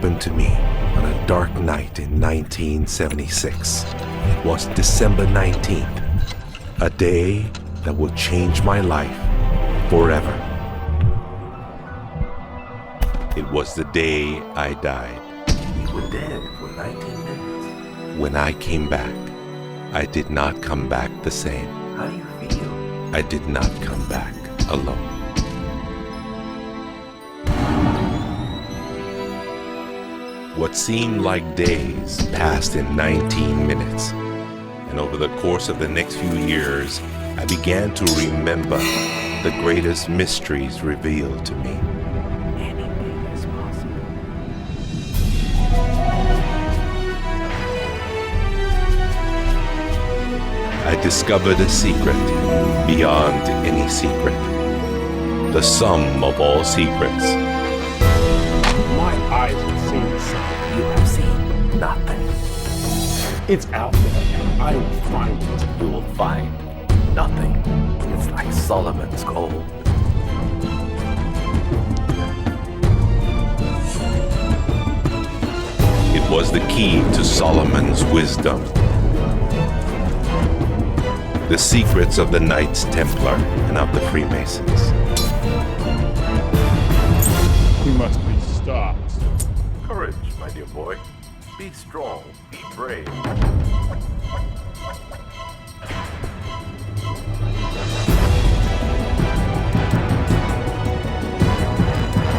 happened to me on a dark night in 1976. It was December 19th, a day that will change my life forever. It was the day I died. You were dead for 19 minutes. When I came back, I did not come back the same. How do you feel? I did not come back alone. What seemed like days passed in 19 minutes, and over the course of the next few years, I began to remember the greatest mysteries revealed to me. Anything is possible. I discovered a secret beyond any secret, the sum of all secrets. My eyes have seen the sun. You have seen nothing. It's out there, and I will find it. You will find nothing. It's like Solomon's gold. It was the key to Solomon's wisdom. The secrets of the Knights Templar and of the Freemasons. We must be stopped. Courage, my dear boy. Be strong. Be brave.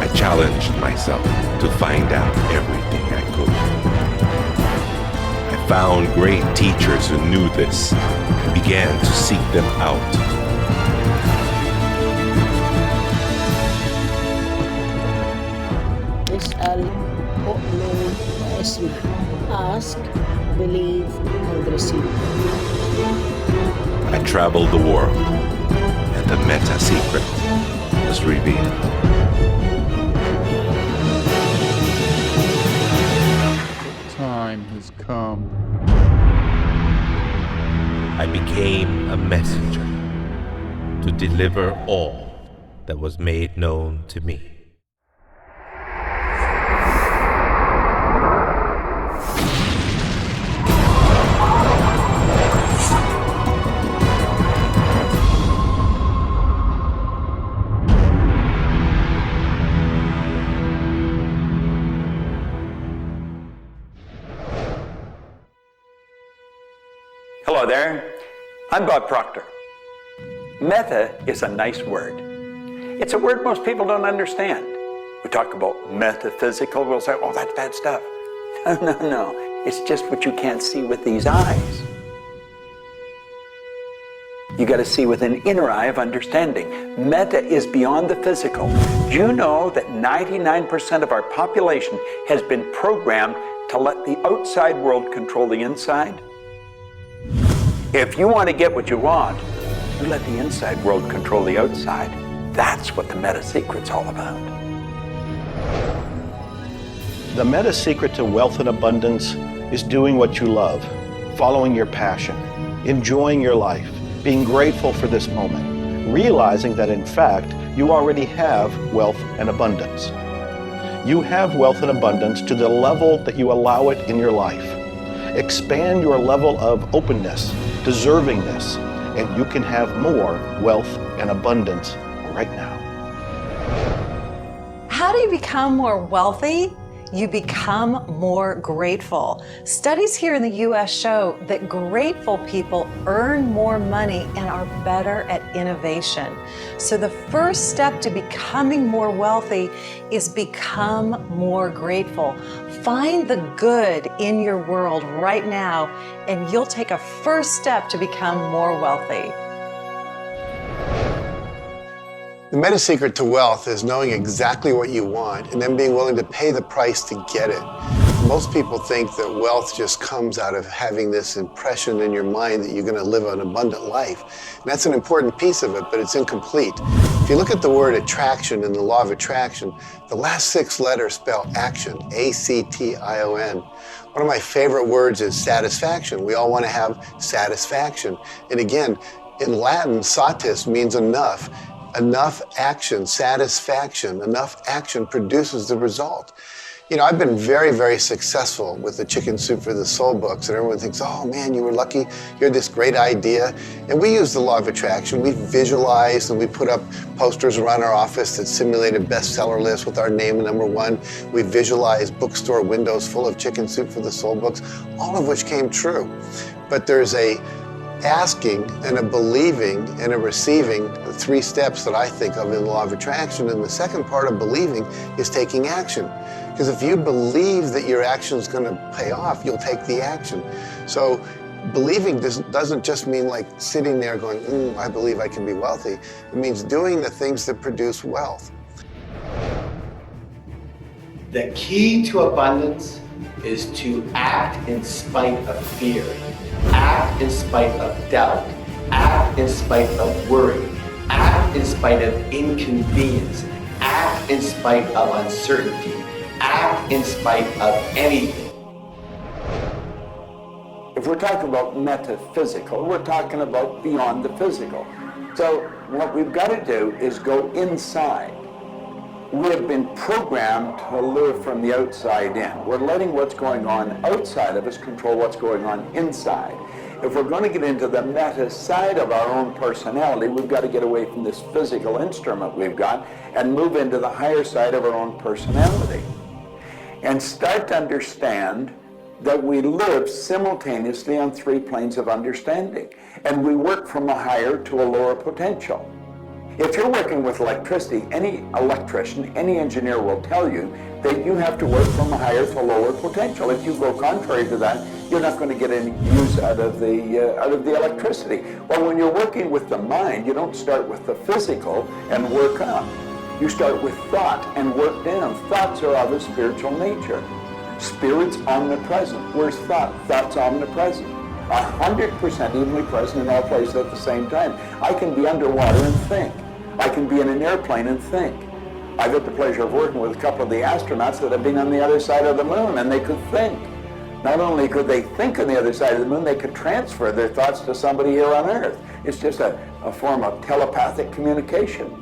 I challenged myself to find out everything I could. I found great teachers who knew this and began to seek them out. اسأل أؤمن واسمع. Ask, believe, and receive. I traveled the world, and the meta secret was revealed. Time has come. I became a messenger to deliver all that was made known to me. Hello there, I'm Bob Proctor. Meta is a nice word. It's a word most people don't understand. We talk about metaphysical, we'll say, oh, that's bad stuff. No, it's just what you can't see with these eyes. You got to see with an inner eye of understanding. Meta is beyond the physical. Do you know that 99% of our population has been programmed to let the outside world control the inside? If you want to get what you want, you let the inside world control the outside. That's what the meta secret's all about. The meta secret to wealth and abundance is doing what you love, following your passion, enjoying your life, being grateful for this moment, realizing that in fact, you already have wealth and abundance. You have wealth and abundance to the level that you allow it in your life. Expand your level of openness, deservingness, and you can have more wealth and abundance right now. How do you become more wealthy? You become more grateful. Studies here in the US show that grateful people earn more money and are better at innovation. So the first step to becoming more wealthy is become more grateful. Find the good in your world right now, and you'll take a first step to become more wealthy. The meta secret to wealth is knowing exactly what you want and then being willing to pay the price to get it. Most people think that wealth just comes out of having this impression in your mind that you're going to live an abundant life. And that's an important piece of it, but it's incomplete. If you look at the word attraction and the law of attraction, the last 6 letters spell action, A-C-T-I-O-N. One of my favorite words is satisfaction. We all want to have satisfaction. And again, in Latin, satis means enough. Enough action, satisfaction, enough action produces the result. You know, I've been very, very successful with the Chicken Soup for the Soul books, and everyone thinks, oh man, you were lucky, you had this great idea. And we use the law of attraction. We visualized and we put up posters around our office that simulated bestseller lists with our name #1. We visualized bookstore windows full of Chicken Soup for the Soul books, all of which came true. But there's a asking and a believing and a receiving, the 3 steps that I think of in the law of attraction. And the second part of believing is taking action. Because if you believe that your action is going to pay off, you'll take the action. So believing doesn't just mean like sitting there going, I believe I can be wealthy. It means doing the things that produce wealth. The key to abundance is to act in spite of fear, act in spite of doubt, act in spite of worry, act in spite of inconvenience, act in spite of uncertainty, act in spite of anything. If we're talking about metaphysical, we're talking about beyond the physical. So what we've got to do is go inside. We have been programmed to live from the outside in. We're letting what's going on outside of us control what's going on inside. If we're going to get into the meta side of our own personality, we've got to get away from this physical instrument we've got and move into the higher side of our own personality. And start to understand that we live simultaneously on 3 planes of understanding. And we work from a higher to a lower potential. If you're working with electricity, any electrician, any engineer will tell you that you have to work from a higher to a lower potential. If you go contrary to that, you're not going to get any use out of the electricity. Well, when you're working with the mind, you don't start with the physical and work up. You start with thought and work down. Thoughts are of a spiritual nature. Spirit's omnipresent. Where's thought? Thought's omnipresent. 100% evenly present in all places at the same time. I can be underwater and think. I can be in an airplane and think. I've had the pleasure of working with a couple of the astronauts that have been on the other side of the moon, and they could think. Not only could they think on the other side of the moon, they could transfer their thoughts to somebody here on Earth. It's just a form of telepathic communication.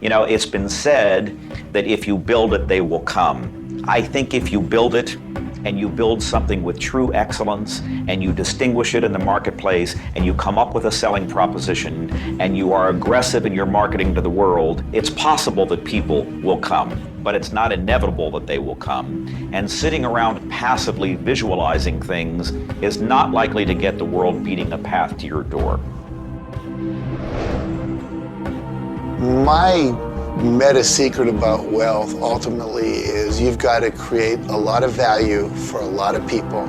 You know, it's been said that if you build it, they will come. I think if you build it, and you build something with true excellence, and you distinguish it in the marketplace, and you come up with a selling proposition, and you are aggressive in your marketing to the world, it's possible that people will come, but it's not inevitable that they will come. And sitting around passively visualizing things is not likely to get the world beating a path to your door. My meta secret about wealth ultimately is you've got to create a lot of value for a lot of people.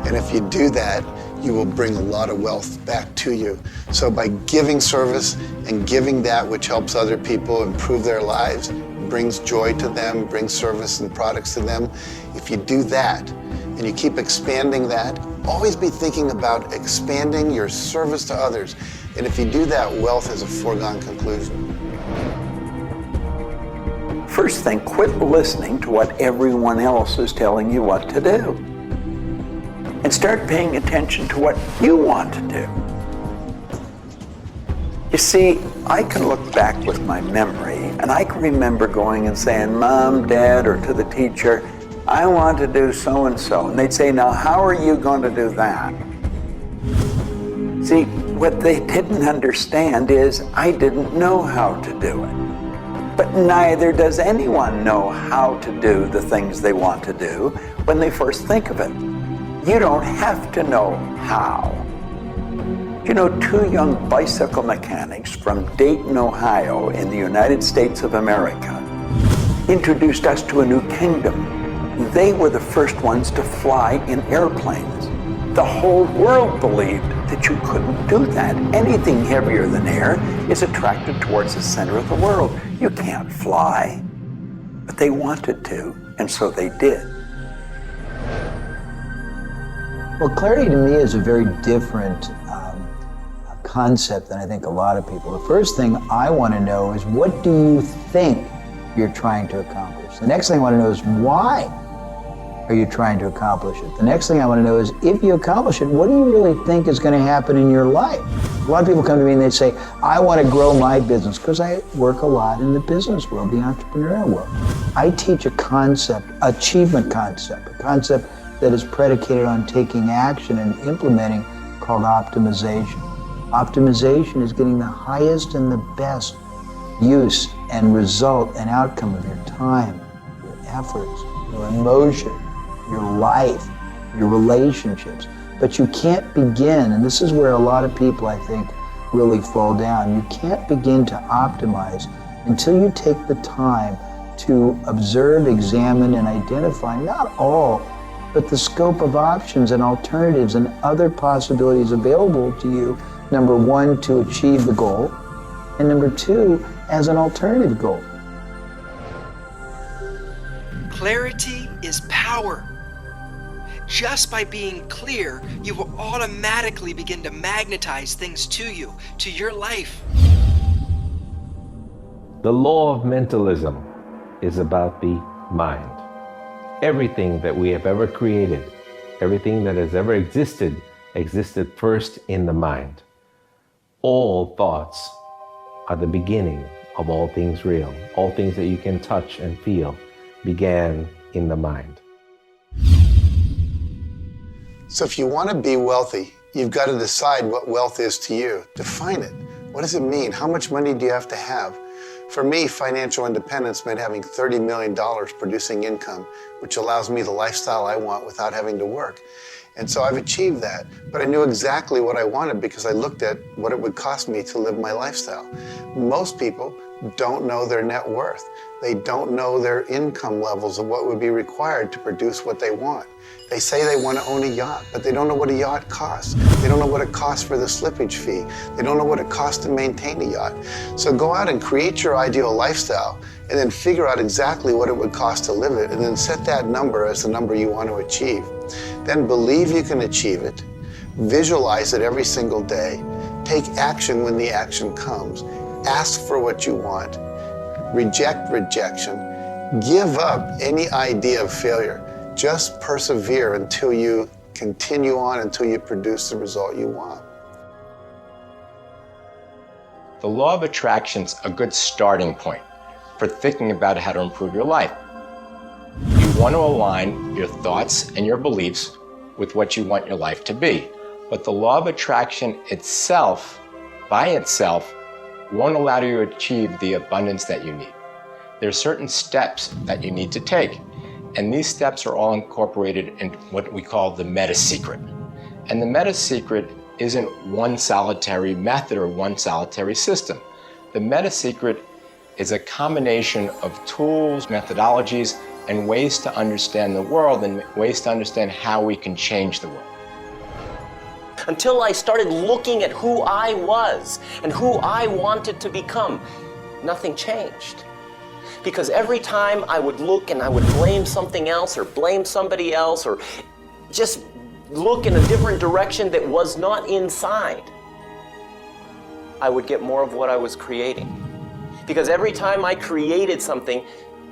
And if you do that, you will bring a lot of wealth back to you. So by giving service and giving that which helps other people improve their lives, brings joy to them, brings service and products to them, if you do that and you keep expanding that, always be thinking about expanding your service to others. And if you do that, wealth is a foregone conclusion. First thing, quit listening to what everyone else is telling you what to do. And start paying attention to what you want to do. You see, I can look back with my memory, and I can remember going and saying, Mom, Dad, or to the teacher, I want to do so-and-so. And they'd say, now, how are you going to do that? See, what they didn't understand is I didn't know how to do it. But neither does anyone know how to do the things they want to do when they first think of it. You don't have to know how. You know, 2 young bicycle mechanics from Dayton, Ohio, in the United States of America, introduced us to a new kingdom. They were the first ones to fly in airplanes. The whole world believed that you couldn't do that. Anything heavier than air is attracted towards the center of the world. You can't fly. But they wanted to, and so they did. Well, clarity to me is a very different concept than I think a lot of people. The first thing I want to know is, what do you think you're trying to accomplish? The next thing I want to know is, why are you trying to accomplish it? The next thing I want to know is, if you accomplish it, what do you really think is going to happen in your life? A lot of people come to me and they say, I want to grow my business, because I work a lot in the business world, the entrepreneurial world. I teach a concept, achievement concept, a concept that is predicated on taking action and implementing, called optimization. Optimization is getting the highest and the best use and result and outcome of your time, your efforts, your emotion, your life, your relationships. But you can't begin, and this is where a lot of people, I think, really fall down. You can't begin to optimize until you take the time to observe, examine, and identify not all, but the scope of options and alternatives and other possibilities available to you, number one, to achieve the goal, and number two, as an alternative goal. Clarity is power. Just by being clear, you will automatically begin to magnetize things to you, to your life. The law of mentalism is about the mind. Everything that we have ever created, everything that has ever existed first in the mind. All thoughts are the beginning of all things real. All things that you can touch and feel began in the mind. So if you want to be wealthy, you've got to decide what wealth is to you. Define it. What does it mean? How much money do you have to have? For me, financial independence meant having $30 million producing income, which allows me the lifestyle I want without having to work. And so I've achieved that, but I knew exactly what I wanted because I looked at what it would cost me to live my lifestyle. Most people don't know their net worth. They don't know their income levels of what would be required to produce what they want. They say they want to own a yacht, but they don't know what a yacht costs. They don't know what it costs for the slippage fee. They don't know what it costs to maintain a yacht. So go out and create your ideal lifestyle and then figure out exactly what it would cost to live it, and then set that number as the number you want to achieve. Then believe you can achieve it, visualize it every single day, take action when the action comes, ask for what you want, reject rejection, give up any idea of failure. Just persevere until you continue on, until you produce the result you want. The law of attraction's a good starting point for thinking about how to improve your life. You want to align your thoughts and your beliefs with what you want your life to be. But the law of attraction itself, by itself, won't allow you to achieve the abundance that you need. There are certain steps that you need to take. And these steps are all incorporated in what we call the meta secret. And the meta secret isn't one solitary method or one solitary system. The meta secret is a combination of tools, methodologies, and ways to understand the world and ways to understand how we can change the world. Until I started looking at who I was and who I wanted to become, nothing changed. Because every time I would look and I would blame something else or blame somebody else or just look in a different direction that was not inside, I would get more of what I was creating. Because every time I created something,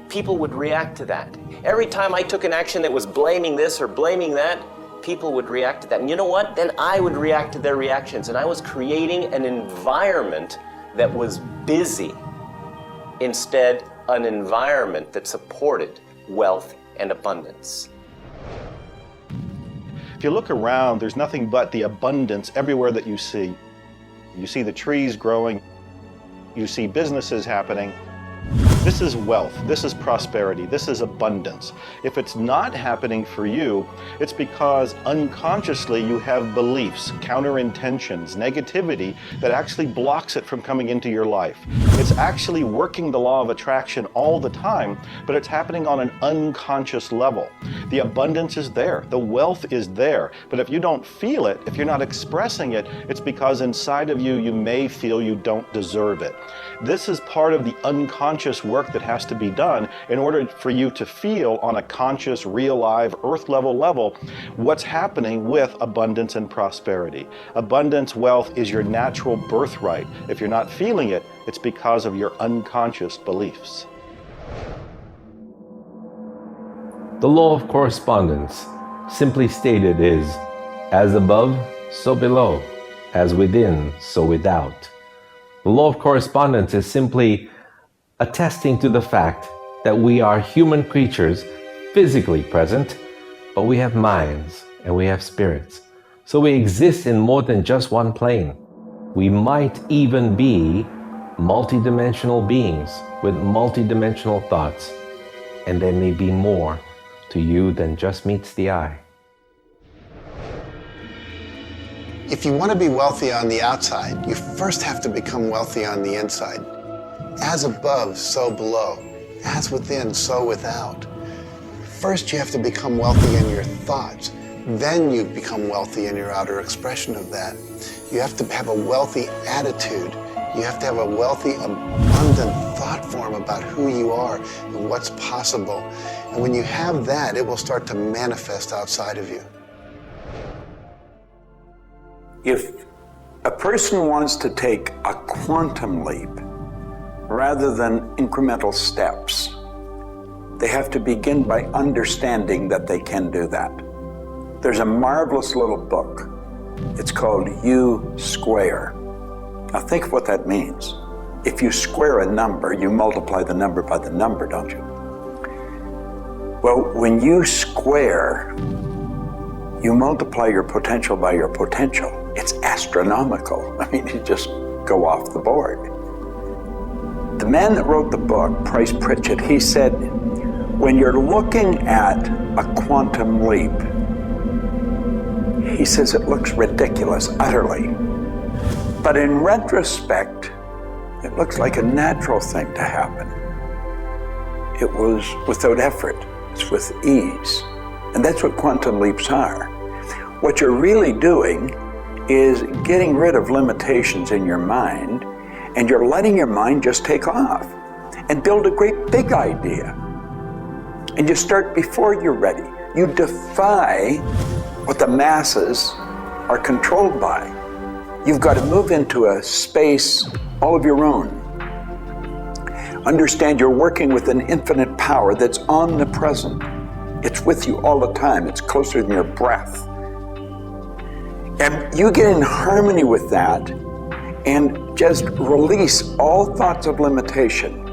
people would react to that. Every time I took an action that was blaming this or blaming that, people would react to that. And you know what? Then I would react to their reactions. And I was creating an environment that was busy. Instead, an environment that supported wealth and abundance. If you look around, there's nothing but the abundance everywhere that you see. You see the trees growing, you see businesses happening. This is wealth, this is prosperity, this is abundance. If it's not happening for you, it's because unconsciously you have beliefs, counter-intentions, negativity that actually blocks it from coming into your life. It's actually working the law of attraction all the time, but it's happening on an unconscious level. The abundance is there, the wealth is there, but if you don't feel it, if you're not expressing it, it's because inside of you, you may feel you don't deserve it. This is part of the unconscious work that has to be done in order for you to feel on a conscious, real, live, earth level what's happening with abundance and prosperity. Abundance, wealth is your natural birthright. If you're not feeling it, it's because of your unconscious beliefs. The law of correspondence, simply stated, is as above, so below, as within, so without. The law of correspondence is simply attesting to the fact that we are human creatures physically present, but we have minds and we have spirits. So we exist in more than just one plane. We might even be multidimensional beings with multidimensional thoughts, and there may be more to you than just meets the eye. If you want to be wealthy on the outside, you first have to become wealthy on the inside. As above, so below. As within, so without. First, you have to become wealthy in your thoughts. Then you become wealthy in your outer expression of that. You have to have a wealthy attitude. You have to have a wealthy, abundant thought form about who you are and what's possible. And when you have that, it will start to manifest outside of you. If a person wants to take a quantum leap rather than incremental steps, they have to begin by understanding that they can do that. There's a marvelous little book. It's called U Square. Now think of what that means. If you square a number, you multiply the number by the number, don't you? Well, when you square, you multiply your potential by your potential. It's astronomical. I mean, you just go off the board. The man that wrote the book, Price Pritchett, he said, when you're looking at a quantum leap, he says it looks ridiculous, utterly. But in retrospect, it looks like a natural thing to happen. It was without effort. It's with ease. And that's what quantum leaps are. What you're really doing is getting rid of limitations in your mind, and you're letting your mind just take off and build a great big idea. And you start before you're ready. You defy what the masses are controlled by. You've got to move into a space all of your own. Understand you're working with an infinite power that's omnipresent. It's with you all the time. It's closer than your breath. And you get in harmony with that and just release all thoughts of limitation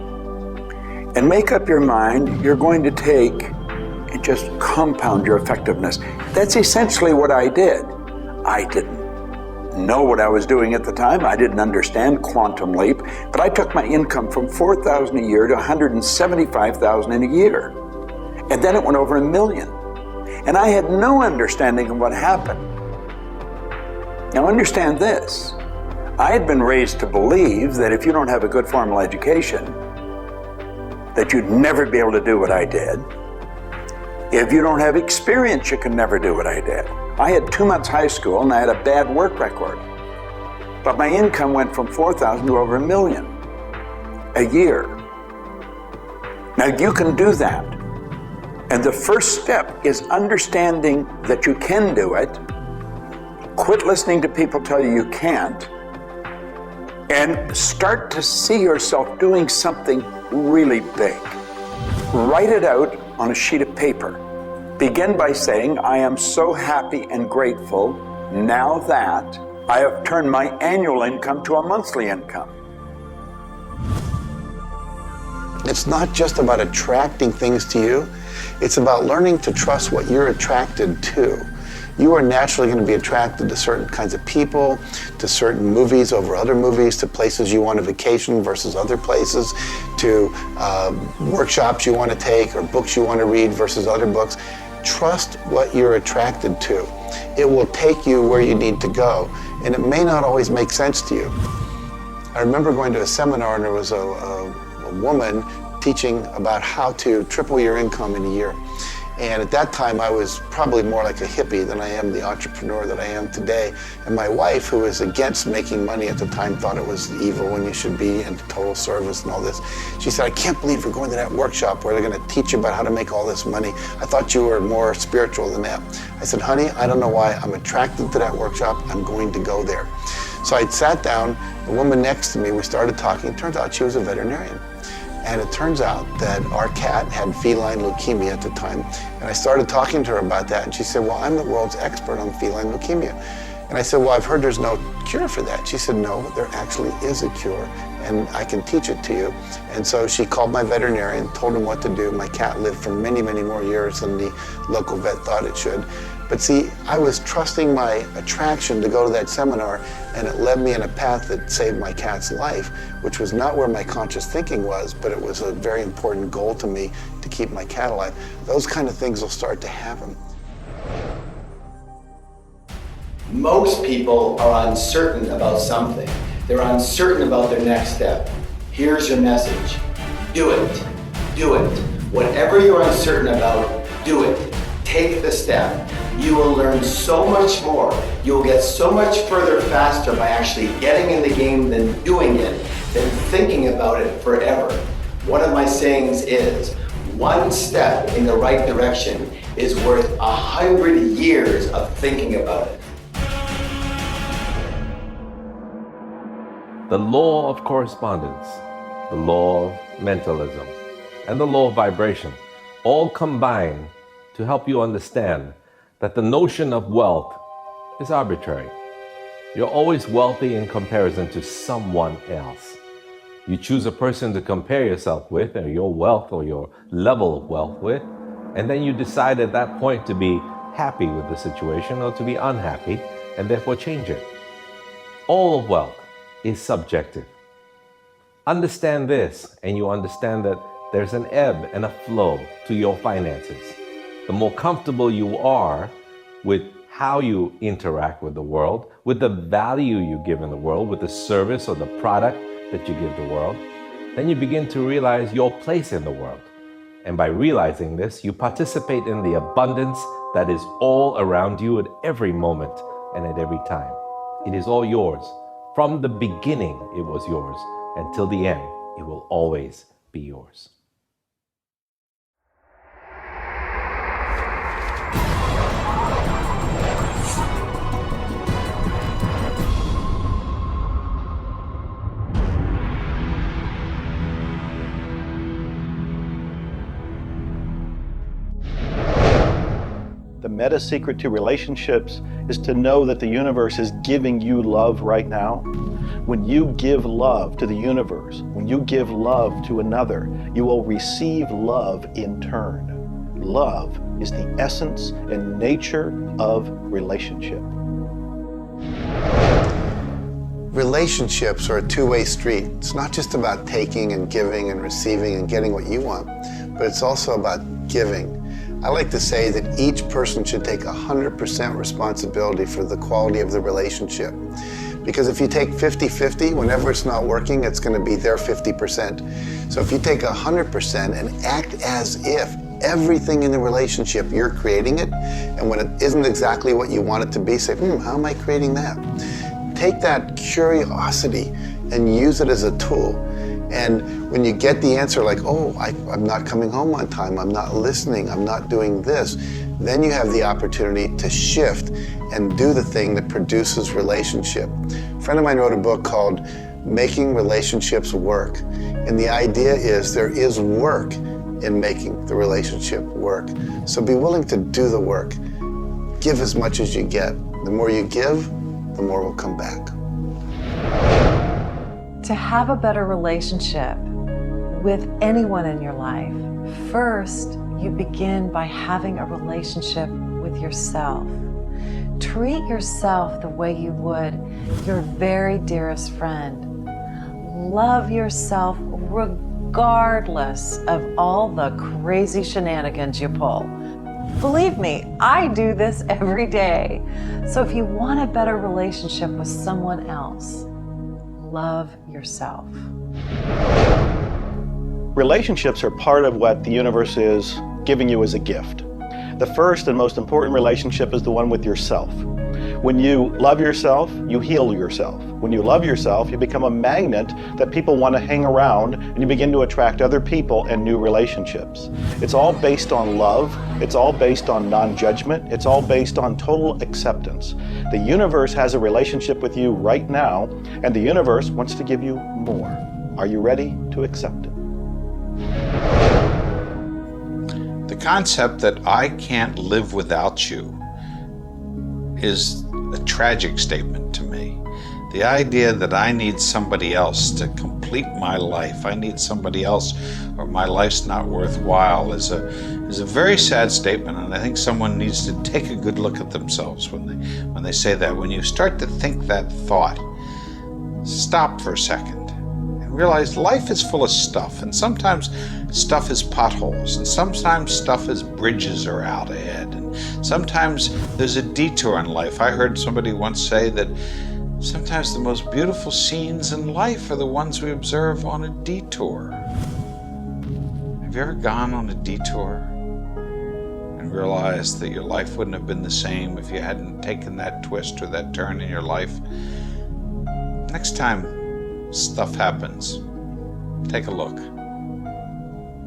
and make up your mind you're going to take and just compound your effectiveness. That's essentially what I did. I didn't know what I was doing at the time. I didn't understand quantum leap, but I took my income from $4,000 a year to $175,000 in a year. And then it went over $1 million. And I had no understanding of what happened. Now understand this. I had been raised to believe that if you don't have a good formal education, that you'd never be able to do what I did. If you don't have experience, you can never do what I did. I had 2 months high school and I had a bad work record. But my income went from $4,000 to over $1 million a year. Now you can do that. And the first step is understanding that you can do it. Quit listening to people tell you you can't. And start to see yourself doing something really big. Write it out on a sheet of paper. Begin by saying, I am so happy and grateful now that I have turned my annual income to a monthly income. It's not just about attracting things to you. It's about learning to trust what you're attracted to. You are naturally going to be attracted to certain kinds of people, to certain movies over other movies, to places you want to vacation versus other places, to workshops you want to take or books you want to read versus other books. Trust what you're attracted to. It will take you where you need to go, and it may not always make sense to you. I remember going to a seminar and there was a woman teaching about how to triple your income in a year. And at that time, I was probably more like a hippie than I am the entrepreneur that I am today. And my wife, who was against making money at the time, thought it was evil when you should be into total service and all this. She said, I can't believe you're going to that workshop where they're going to teach you about how to make all this money. I thought you were more spiritual than that. I said, honey, I don't know why. I'm attracted to that workshop. I'm going to go there. So I sat down, the woman next to me, we started talking. It turns out she was a veterinarian. And it turns out that our cat had feline leukemia at the time. And I started talking to her about that, and she said, well, I'm the world's expert on feline leukemia. And I said, well, I've heard there's no cure for that. She said, no, there actually is a cure, and I can teach it to you. And so she called my veterinarian, told him what to do. My cat lived for many, many more years than the local vet thought it should. But see, I was trusting my attraction to go to that seminar, and it led me in a path that saved my cat's life, which was not where my conscious thinking was, but it was a very important goal to me to keep my cat alive. Those kind of things will start to happen. Most people are uncertain about something. They're uncertain about their next step. Here's your message. Do it. Do it. Whatever you're uncertain about, do it. Take the step. You will learn so much more. You will get so much further faster by actually getting in the game than doing it, than thinking about it forever. One of my sayings is, one step in the right direction is worth 100 years of thinking about it. The law of correspondence, the law of mentalism, and the law of vibration all combine to help you understand that the notion of wealth is arbitrary. You're always wealthy in comparison to someone else. You choose a person to compare yourself with, or your wealth or your level of wealth with, and then you decide at that point to be happy with the situation or to be unhappy, and therefore change it. All of wealth is subjective. Understand this, and you understand that there's an ebb and a flow to your finances. The more comfortable you are with how you interact with the world, with the value you give in the world, with the service or the product that you give the world, then you begin to realize your place in the world. And by realizing this, you participate in the abundance that is all around you at every moment and at every time. It is all yours. From the beginning, it was yours. Until the end, it will always be yours. The meta secret to relationships is to know that the universe is giving you love right now. When you give love to the universe, when you give love to another, you will receive love in turn. Love is the essence and nature of relationship. Relationships are a two-way street. It's not just about taking and giving and receiving and getting what you want, but it's also about giving. I like to say that each person should take 100% responsibility for the quality of the relationship. Because if you take 50-50, whenever it's not working, it's going to be their 50%. So if you take 100% and act as if everything in the relationship, you're creating it, and when it isn't exactly what you want it to be, say, how am I creating that? Take that curiosity and use it as a tool. And when you get the answer like, oh, I'm not coming home on time, I'm not listening, I'm not doing this, then you have the opportunity to shift and do the thing that produces relationship. A friend of mine wrote a book called Making Relationships Work. And the idea is there is work in making the relationship work. So be willing to do the work. Give as much as you get. The more you give, the more will come back. To have a better relationship with anyone in your life, first you begin by having a relationship with yourself. Treat yourself the way you would your very dearest friend. Love yourself regardless of all the crazy shenanigans you pull. Believe me, I do this every day. So if you want a better relationship with someone else, love yourself. Relationships are part of what the universe is giving you as a gift. The first and most important relationship is the one with yourself. When you love yourself, you heal yourself. When you love yourself, you become a magnet that people want to hang around, and you begin to attract other people and new relationships. It's all based on love. It's all based on non-judgment. It's all based on total acceptance. The universe has a relationship with you right now, and the universe wants to give you more. Are you ready to accept it? The concept that I can't live without you is a tragic statement to me. The idea that I need somebody else to complete my life, I need somebody else or my life's not worthwhile is a very sad statement, and I think someone needs to take a good look at themselves when they say that. When you start to think that thought, stop for a second and realize life is full of stuff, and sometimes stuff is potholes, and sometimes stuff is bridges are out ahead, and sometimes there's a detour in life. I heard somebody once say that sometimes the most beautiful scenes in life are the ones we observe on a detour. Have you ever gone on a detour and realized that your life wouldn't have been the same if you hadn't taken that twist or that turn in your life? Next time stuff happens, take a look.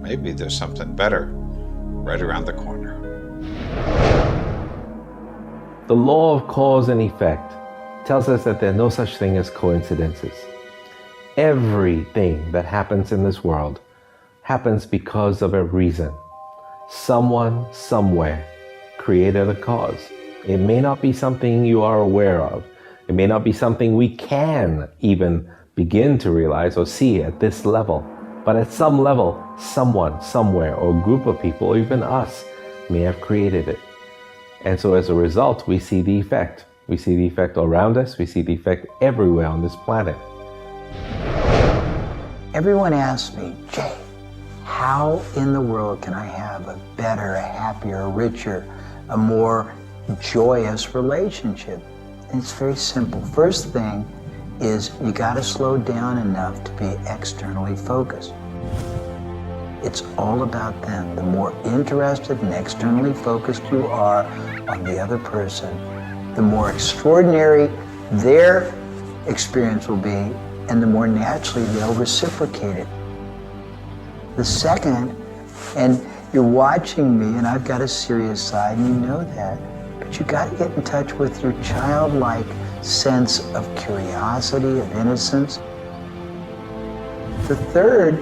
Maybe there's something better right around the corner. The law of cause and effect tells us that there's no such thing as coincidences. Everything that happens in this world happens because of a reason. Someone, somewhere, created a cause. It may not be something you are aware of. It may not be something we can even begin to realize or see at this level. But at some level, someone, somewhere, or a group of people, or even us, may have created it. And so as a result, we see the effect. We see the effect around us. We see the effect everywhere on this planet. Everyone asks me, Jay, how in the world can I have a better, a happier, a richer, a more joyous relationship? And it's very simple. First thing is you got to slow down enough to be externally focused. It's all about them. The more interested and externally focused you are on the other person, the more extraordinary their experience will be, and the more naturally they'll reciprocate it. The second, and you're watching me, and I've got a serious side, and you know that, but you got to get in touch with your childlike sense of curiosity, of innocence. The third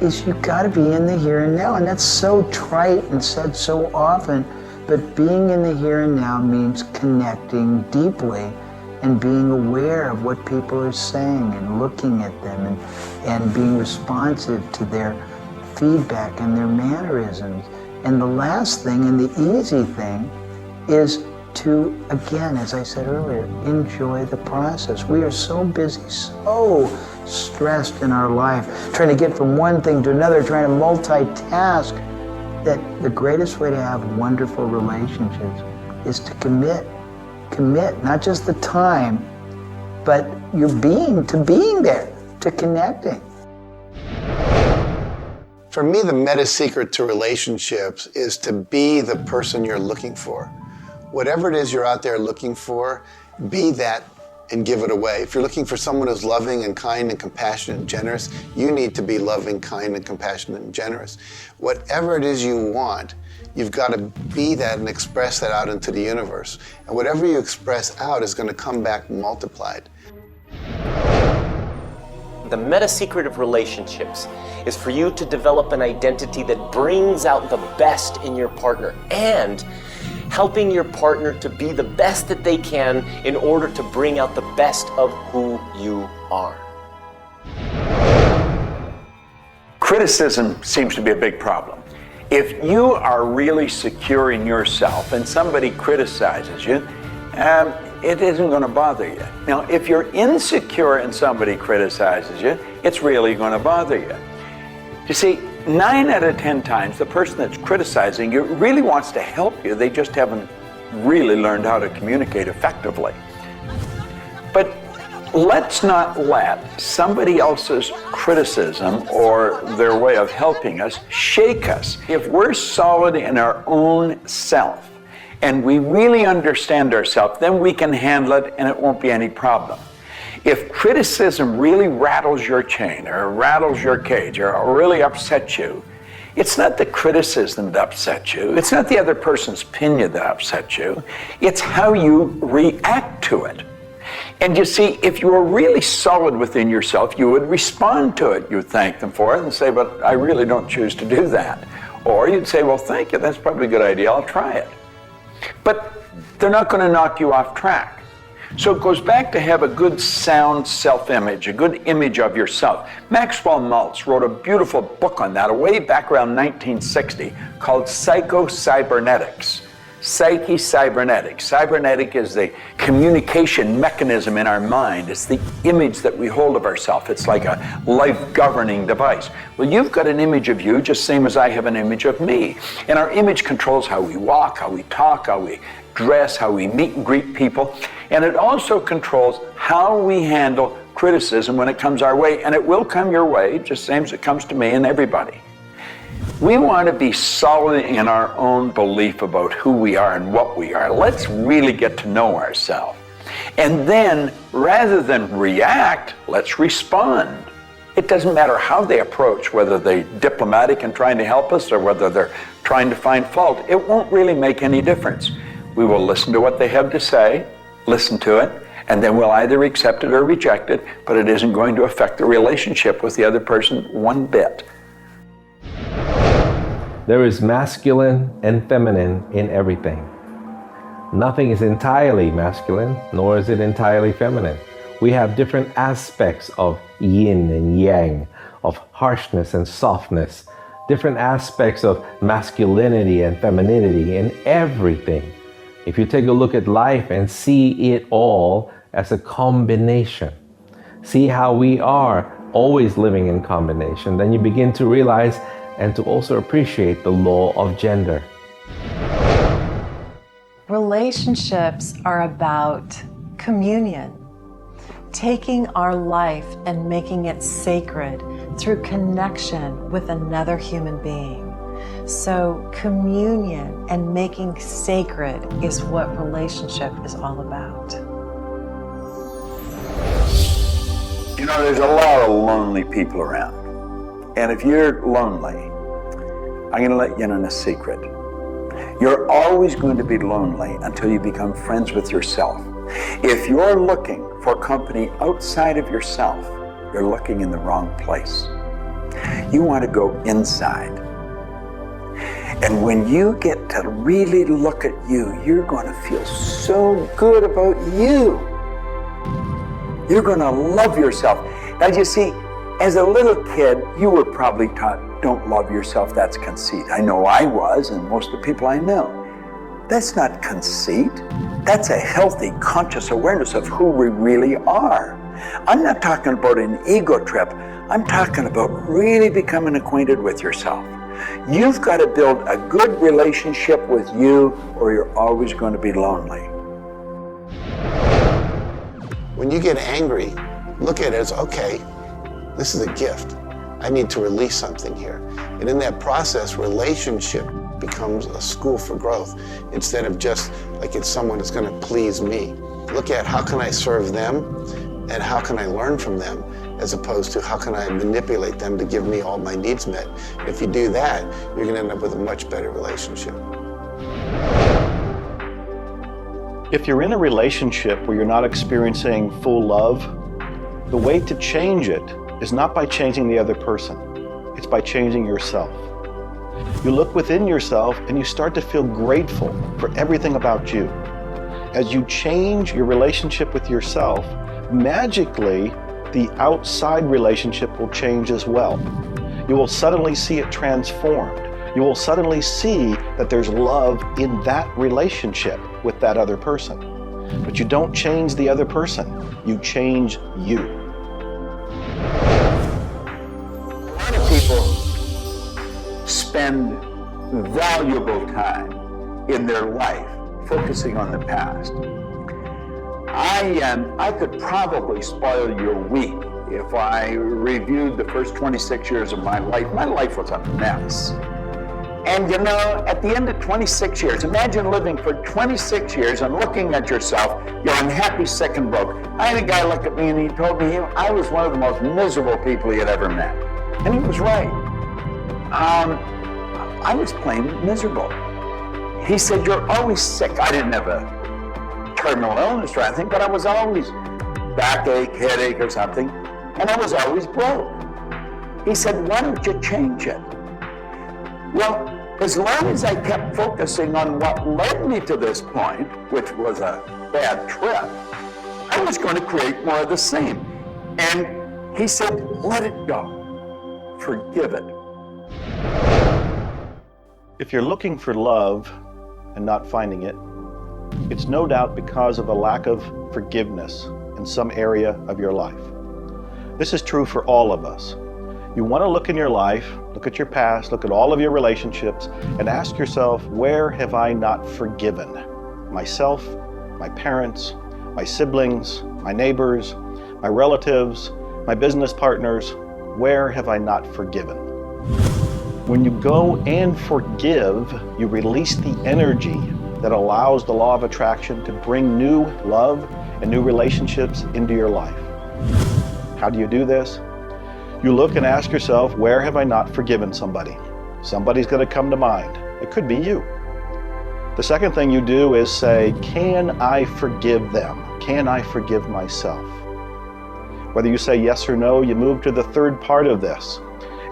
is you got to be in the here and now, and that's so trite and said so often, but being in the here and now means connecting deeply and being aware of what people are saying and looking at them and being responsive to their feedback and their mannerisms. And the last thing and the easy thing is to, again, as I said earlier, enjoy the process. We are so busy, so stressed in our life, trying to get from one thing to another, trying to multitask, that the greatest way to have wonderful relationships is to commit. Commit, not just the time, but your being, to being there, to connecting. For me, the meta secret to relationships is to be the person you're looking for. Whatever it is you're out there looking for, be that and give it away. If you're looking for someone who's loving and kind and compassionate and generous, you need to be loving, kind, and compassionate and generous. Whatever it is you want, you've got to be that and express that out into the universe. And whatever you express out is going to come back multiplied. The meta secret of relationships is for you to develop an identity that brings out the best in your partner and helping your partner to be the best that they can in order to bring out the best of who you are. Criticism seems to be a big problem. If you are really secure in yourself and somebody criticizes you, it isn't going to bother you. Now, if you're insecure and somebody criticizes you, it's really going to bother you. You see, 9 out of 10 times, the person that's criticizing you really wants to help you. They just haven't really learned how to communicate effectively. But let's not let somebody else's criticism or their way of helping us shake us. If we're solid in our own self and we really understand ourselves, then we can handle it and it won't be any problem. If criticism really rattles your chain or rattles your cage or really upsets you, it's not the criticism that upsets you. It's not the other person's opinion that upsets you. It's how you react to it. And you see, if you were really solid within yourself, you would respond to it. You would thank them for it and say, but I really don't choose to do that. Or you'd say, well, thank you, that's probably a good idea, I'll try it. But they're not going to knock you off track. So it goes back to have a good, sound self-image, a good image of yourself. Maxwell Maltz wrote a beautiful book on that way back around 1960 called Psycho-Cybernetics. Psyche-cybernetics. Cybernetic is the communication mechanism in our mind. It's the image that we hold of ourselves. It's like a life-governing device. Well, you've got an image of you just same as I have an image of me. And our image controls how we walk, how we talk, how we dress, how we meet and greet people. And it also controls how we handle criticism when it comes our way. And it will come your way, just same as it comes to me and everybody. We want to be solid in our own belief about who we are and what we are. Let's really get to know ourselves. And then, rather than react, let's respond. It doesn't matter how they approach, whether they're diplomatic and trying to help us or whether they're trying to find fault. It won't really make any difference. We will listen to what they have to say, listen to it, and then we'll either accept it or reject it, but it isn't going to affect the relationship with the other person one bit. There is masculine and feminine in everything. Nothing is entirely masculine, nor is it entirely feminine. We have different aspects of yin and yang, of harshness and softness, different aspects of masculinity and femininity in everything. If you take a look at life and see it all as a combination, see how we are always living in combination, then you begin to realize and to also appreciate the law of gender. Relationships are about communion, taking our life and making it sacred through connection with another human being. So communion and making sacred is what relationship is all about. You know, there's a lot of lonely people around. And if you're lonely, I'm going to let you in on a secret. You're always going to be lonely until you become friends with yourself. If you're looking for company outside of yourself, you're looking in the wrong place. You want to go inside. And when you get to really look at you, you're going to feel so good about you. You're going to love yourself. Now, you see, as a little kid, you were probably taught, don't love yourself, that's conceit. I know I was, and most of the people I know. That's not conceit. That's a healthy, conscious awareness of who we really are. I'm not talking about an ego trip. I'm talking about really becoming acquainted with yourself. You've got to build a good relationship with you, or you're always going to be lonely. When you get angry, look at it as, okay, this is a gift. I need to release something here. And in that process, relationship becomes a school for growth instead of just like it's someone that's going to please me. Look at how can I serve them and how can I learn from them, as opposed to how can I manipulate them to give me all my needs met. If you do that, you're going to end up with a much better relationship. If you're in a relationship where you're not experiencing full love, the way to change it is not by changing the other person. It's by changing yourself. You look within yourself and you start to feel grateful for everything about you. As you change your relationship with yourself, magically, the outside relationship will change as well. You will suddenly see it transformed. You will suddenly see that there's love in that relationship with that other person. But you don't change the other person, you change you. A lot of people spend valuable time in their life focusing on the past. I could probably spoil your week if I reviewed the first 26 years of my life. My life was a mess. And you know, at the end of 26 years, imagine living for 26 years and looking at yourself, you're unhappy, sick, and broke. I had a guy look at me and he told me I was one of the most miserable people he had ever met. And he was right. I was plain miserable. He said, you're always sick. I didn't have a terminal illness or anything, but I was always backache, headache, or something, and I was always broke. He said, why don't you change it? Well, as long as I kept focusing on what led me to this point, which was a bad trip, I was going to create more of the same. And he said, let it go. Forgive it. If you're looking for love and not finding it, it's no doubt because of a lack of forgiveness in some area of your life. This is true for all of us. You want to look in your life, look at your past, look at all of your relationships, and ask yourself, where have I not forgiven? Myself, my parents, my siblings, my neighbors, my relatives, my business partners, where have I not forgiven? When you go and forgive, you release the energy that allows the law of attraction to bring new love and new relationships into your life. How do you do this? You look and ask yourself, where have I not forgiven somebody? Somebody's going to come to mind. It could be you. The second thing you do is say, can I forgive them? Can I forgive myself? Whether you say yes or no, you move to the third part of this,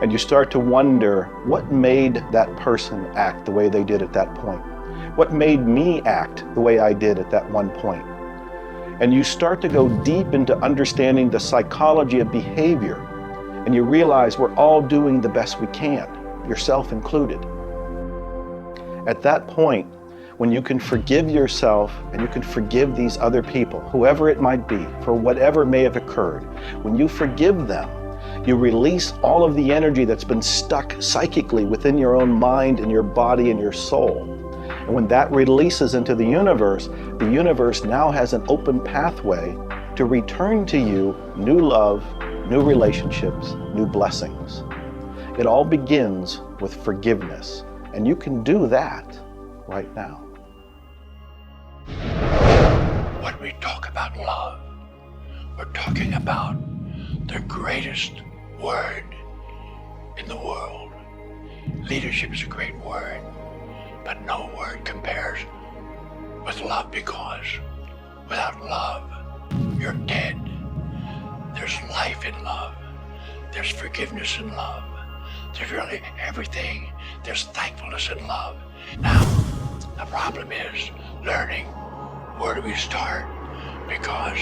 and you start to wonder, what made that person act the way they did at that point? What made me act the way I did at that one point? And you start to go deep into understanding the psychology of behavior, and you realize we're all doing the best we can, yourself included. At that point, when you can forgive yourself and you can forgive these other people, whoever it might be, for whatever may have occurred, when you forgive them, you release all of the energy that's been stuck psychically within your own mind and your body and your soul. And when that releases into the universe now has an open pathway to return to you new love, new relationships, new blessings. It all begins with forgiveness, and you can do that right now. When we talk about love, we're talking about the greatest word in the world. Leadership is a great word, but no word compares with love, because without love, you're dead. There's life in love. There's forgiveness in love. There's really everything. There's thankfulness in love. Now, the problem is learning where do we start, because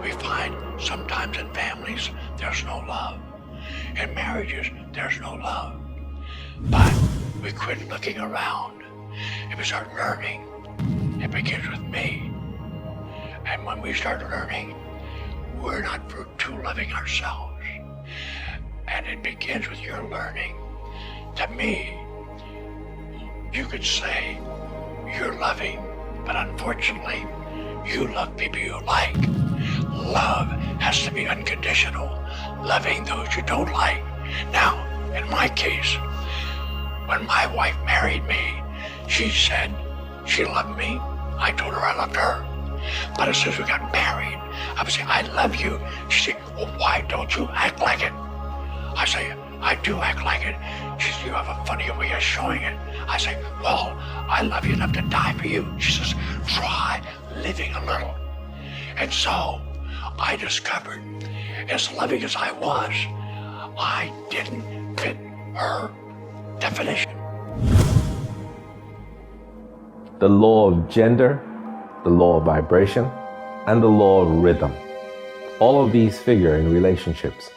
we find sometimes in families there's no love. In marriages, there's no love. But we quit looking around and we start learning. It begins with me. And when we start learning, we're not too loving ourselves. And it begins with your learning. To me, you could say you're loving, but unfortunately, you love people you like. Love has to be unconditional, loving those you don't like. Now, in my case, when my wife married me, she said she loved me. I told her I loved her. But as soon as we got married, I would say, I love you. She'd say, well, why don't you act like it? I say, I do act like it. She says, you have a funny way of showing it. I say, well, I love you enough to die for you. She says, try living a little. And so I discovered, as loving as I was, I didn't fit her definition. The law of gender, the law of vibration, and the law of rhythm. All of these figure in relationships.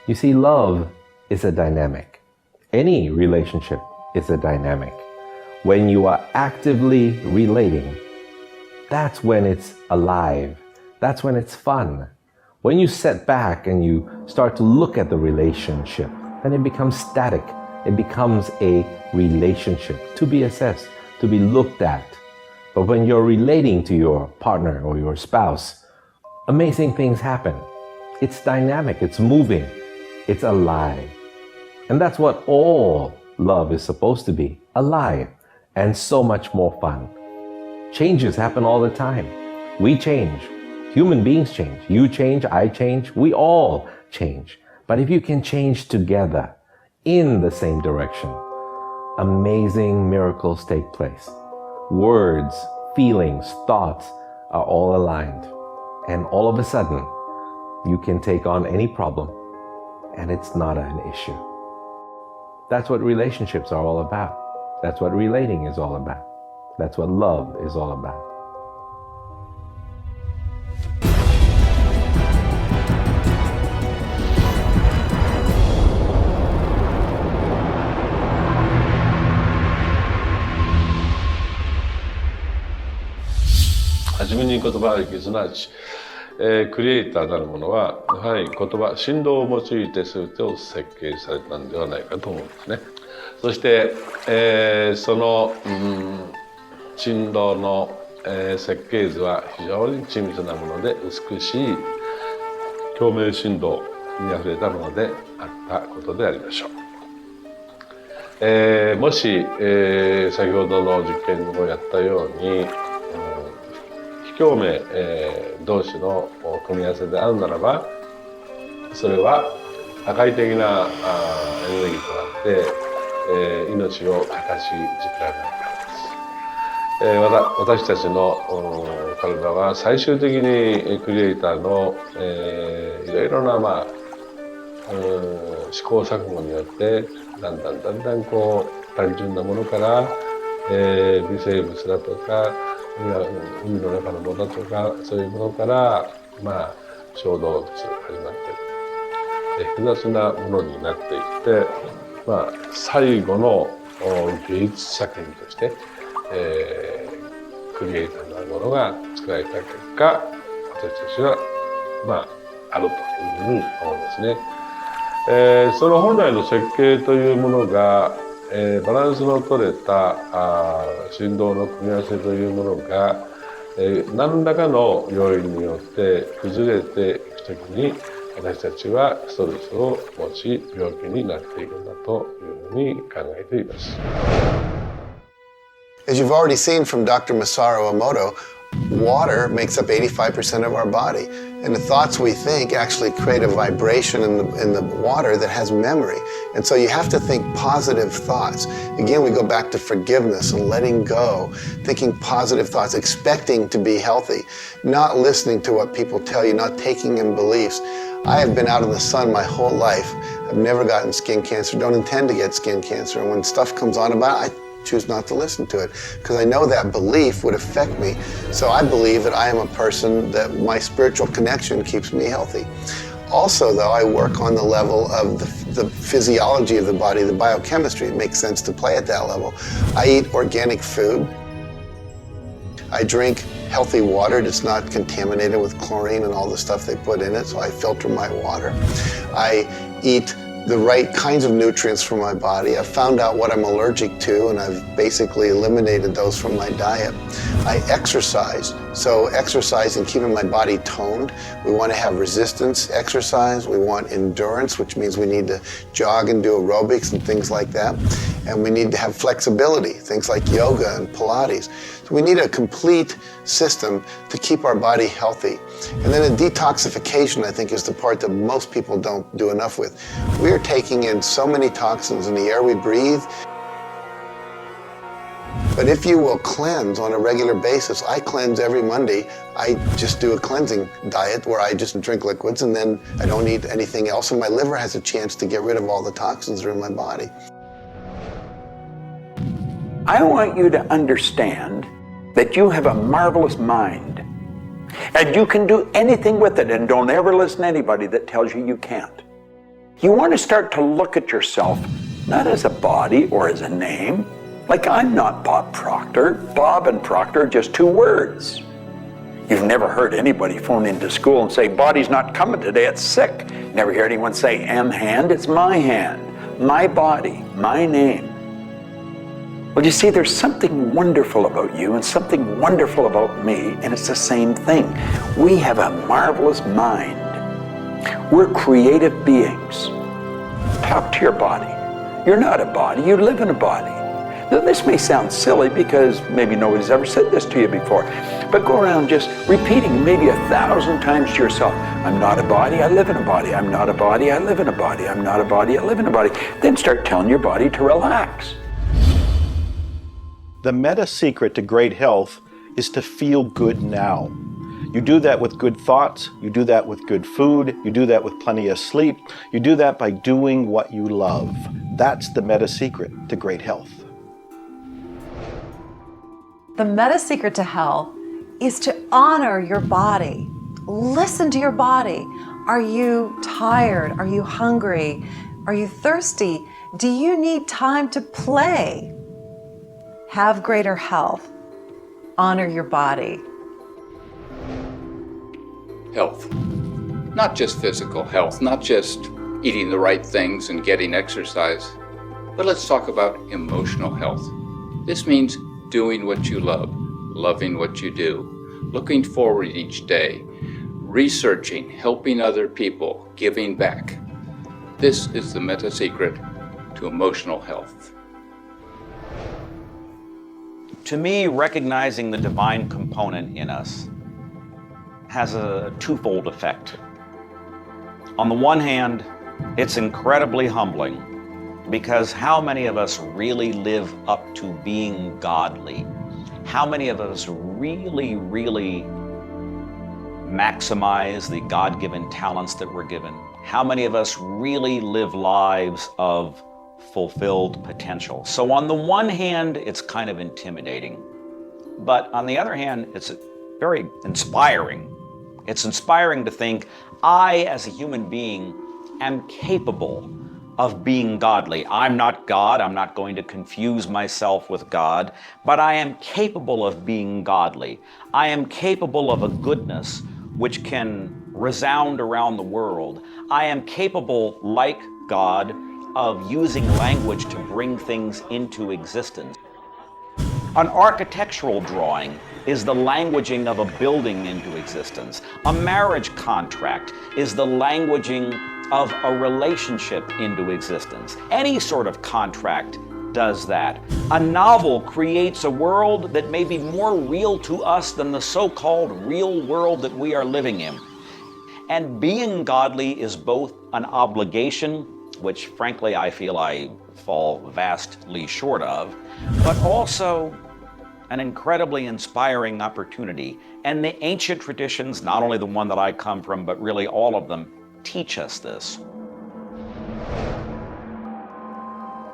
You see, love is a dynamic. Any relationship is a dynamic. When you are actively relating, that's when it's alive. That's when it's fun. When you sit back and you start to look at the relationship, then it becomes static. It becomes a relationship to be assessed, to be looked at. But when you're relating to your partner or your spouse, amazing things happen. It's dynamic, it's moving, it's alive. And that's what all love is supposed to be, alive, and so much more fun. Changes happen all the time. We change. Human beings change. You change, I change, we all change. But if you can change together in the same direction, amazing miracles take place. Words, feelings, thoughts are all aligned. And all of a sudden, You can take on any problem, and it's not an issue. That's what relationships are all about. That's what relating is all about. That's what love is all about.はじめに言葉劇、すなわち、クリエイターなるものはやはり言葉、振動を用いて全てを設計されたんではないかと思うんですね。そして、その、振動の、設計図は非常に緻密なもので美しい共鳴振動にあふれたものであったことでありましょう。もし、先ほどの実験をやったように、非共鳴、同士の組み合わせであるならば、それは破壊的なエネルギーとなって、命を形作られないからです。私たちの体は最終的にクリエイターの、いろいろな、試行錯誤によってだんだんこう単純なものから、微生物だとか海の中のものとかそういうものから、小動物始まって複雑なものになっていって、最後の芸術作品として、クリエイターなものが作られた結果、私たちはあるというふうに思うんですね。その本来の設計というものが、バランスの取れた振動の組み合わせというものが、何らかの要因によって崩れていくときに、私たちはストレスを持ち病気になっているんだというふうに考えています。As you've already seen from Dr. Masaru Emoto, water makes up 85% of our body. And the thoughts we think actually create a vibration in the water that has memory. And so you have to think positive thoughts. Again, we go back to forgiveness and letting go, thinking positive thoughts, expecting to be healthy, not listening to what people tell you, not taking in beliefs. I have been out in the sun my whole life. I've never gotten skin cancer, don't intend to get skin cancer. And when stuff comes on about it, I choose not to listen to it because I know that belief would affect me. So I believe that I am a person that my spiritual connection keeps me healthy. Also, though, I work on the level of the physiology of the body, the biochemistry. It makes sense to play at that level. I eat organic food. I drink healthy water that's not contaminated with chlorine and all the stuff they put in it, so I filter my water. I eat the right kinds of nutrients for my body. I've found out what I'm allergic to, and I've basically eliminated those from my diet. I exercise. So exercise and keeping my body toned. We want to have resistance exercise. We want endurance, which means we need to jog and do aerobics and things like that. And we need to have flexibility, things like yoga and Pilates. So we need a complete system to keep our body healthy. And then a detoxification, I think, is the part that most people don't do enough with. We are taking in so many toxins in the air we breathe. But if you will cleanse on a regular basis, I cleanse every Monday. I just do a cleansing diet where I just drink liquids and then I don't eat anything else, and my liver has a chance to get rid of all the toxins that are in my body. I want you to understand that you have a marvelous mind and you can do anything with it, and don't ever listen to anybody that tells you you can't. You want to start to look at yourself not as a body or as a name. Like, I'm not Bob Proctor. Bob and Proctor are just two words. You've never heard anybody phone into school and say, body's not coming today, it's sick. Never hear anyone say, hand, it's my hand, my body, my name. Well, you see, there's something wonderful about you and something wonderful about me, and it's the same thing. We have a marvelous mind. We're creative beings. Talk to your body. You're not a body, you live in a body. Now, this may sound silly because maybe nobody's ever said this to you before, but go around just repeating maybe 1,000 times to yourself, I'm not a body, I live in a body. I'm not a body, I live in a body. I'm not a body, I live in a body. Then start telling your body to relax. The meta secret to great health is to feel good now. You do that with good thoughts. You do that with good food. You do that with plenty of sleep. You do that by doing what you love. That's the meta secret to great health. The meta secret to health is to honor your body. Listen to your body. Are you tired? Are you hungry? Are you thirsty? Do you need time to play? Have greater health. Honor your body. Health. Not just physical health, not just eating the right things and getting exercise, but let's talk about emotional health. This means doing what you love, loving what you do, looking forward each day, researching, helping other people, giving back. This is the meta secret to emotional health. To me, recognizing the divine component in us has a twofold effect. On the one hand, it's incredibly humbling, because how many of us really live up to being godly? How many of us really maximize the God-given talents that we're given? How many of us really live lives of fulfilled potential? So on the one hand, it's kind of intimidating. But on the other hand, it's very inspiring. It's inspiring to think, I, as a human being, am capable of being godly. I'm not God. I'm not going to confuse myself with God, but I am capable of being godly. I am capable of a goodness which can resound around the world. I am capable, like God, of using language to bring things into existence. An architectural drawing is the languaging of a building into existence. A marriage contract is the languaging of a relationship into existence. Any sort of contract does that. A novel creates a world that may be more real to us than the so-called real world that we are living in. And being godly is both an obligation, which frankly I feel I fall vastly short of, but also an incredibly inspiring opportunity. And the ancient traditions, not only the one that I come from, but really all of them, teach us this.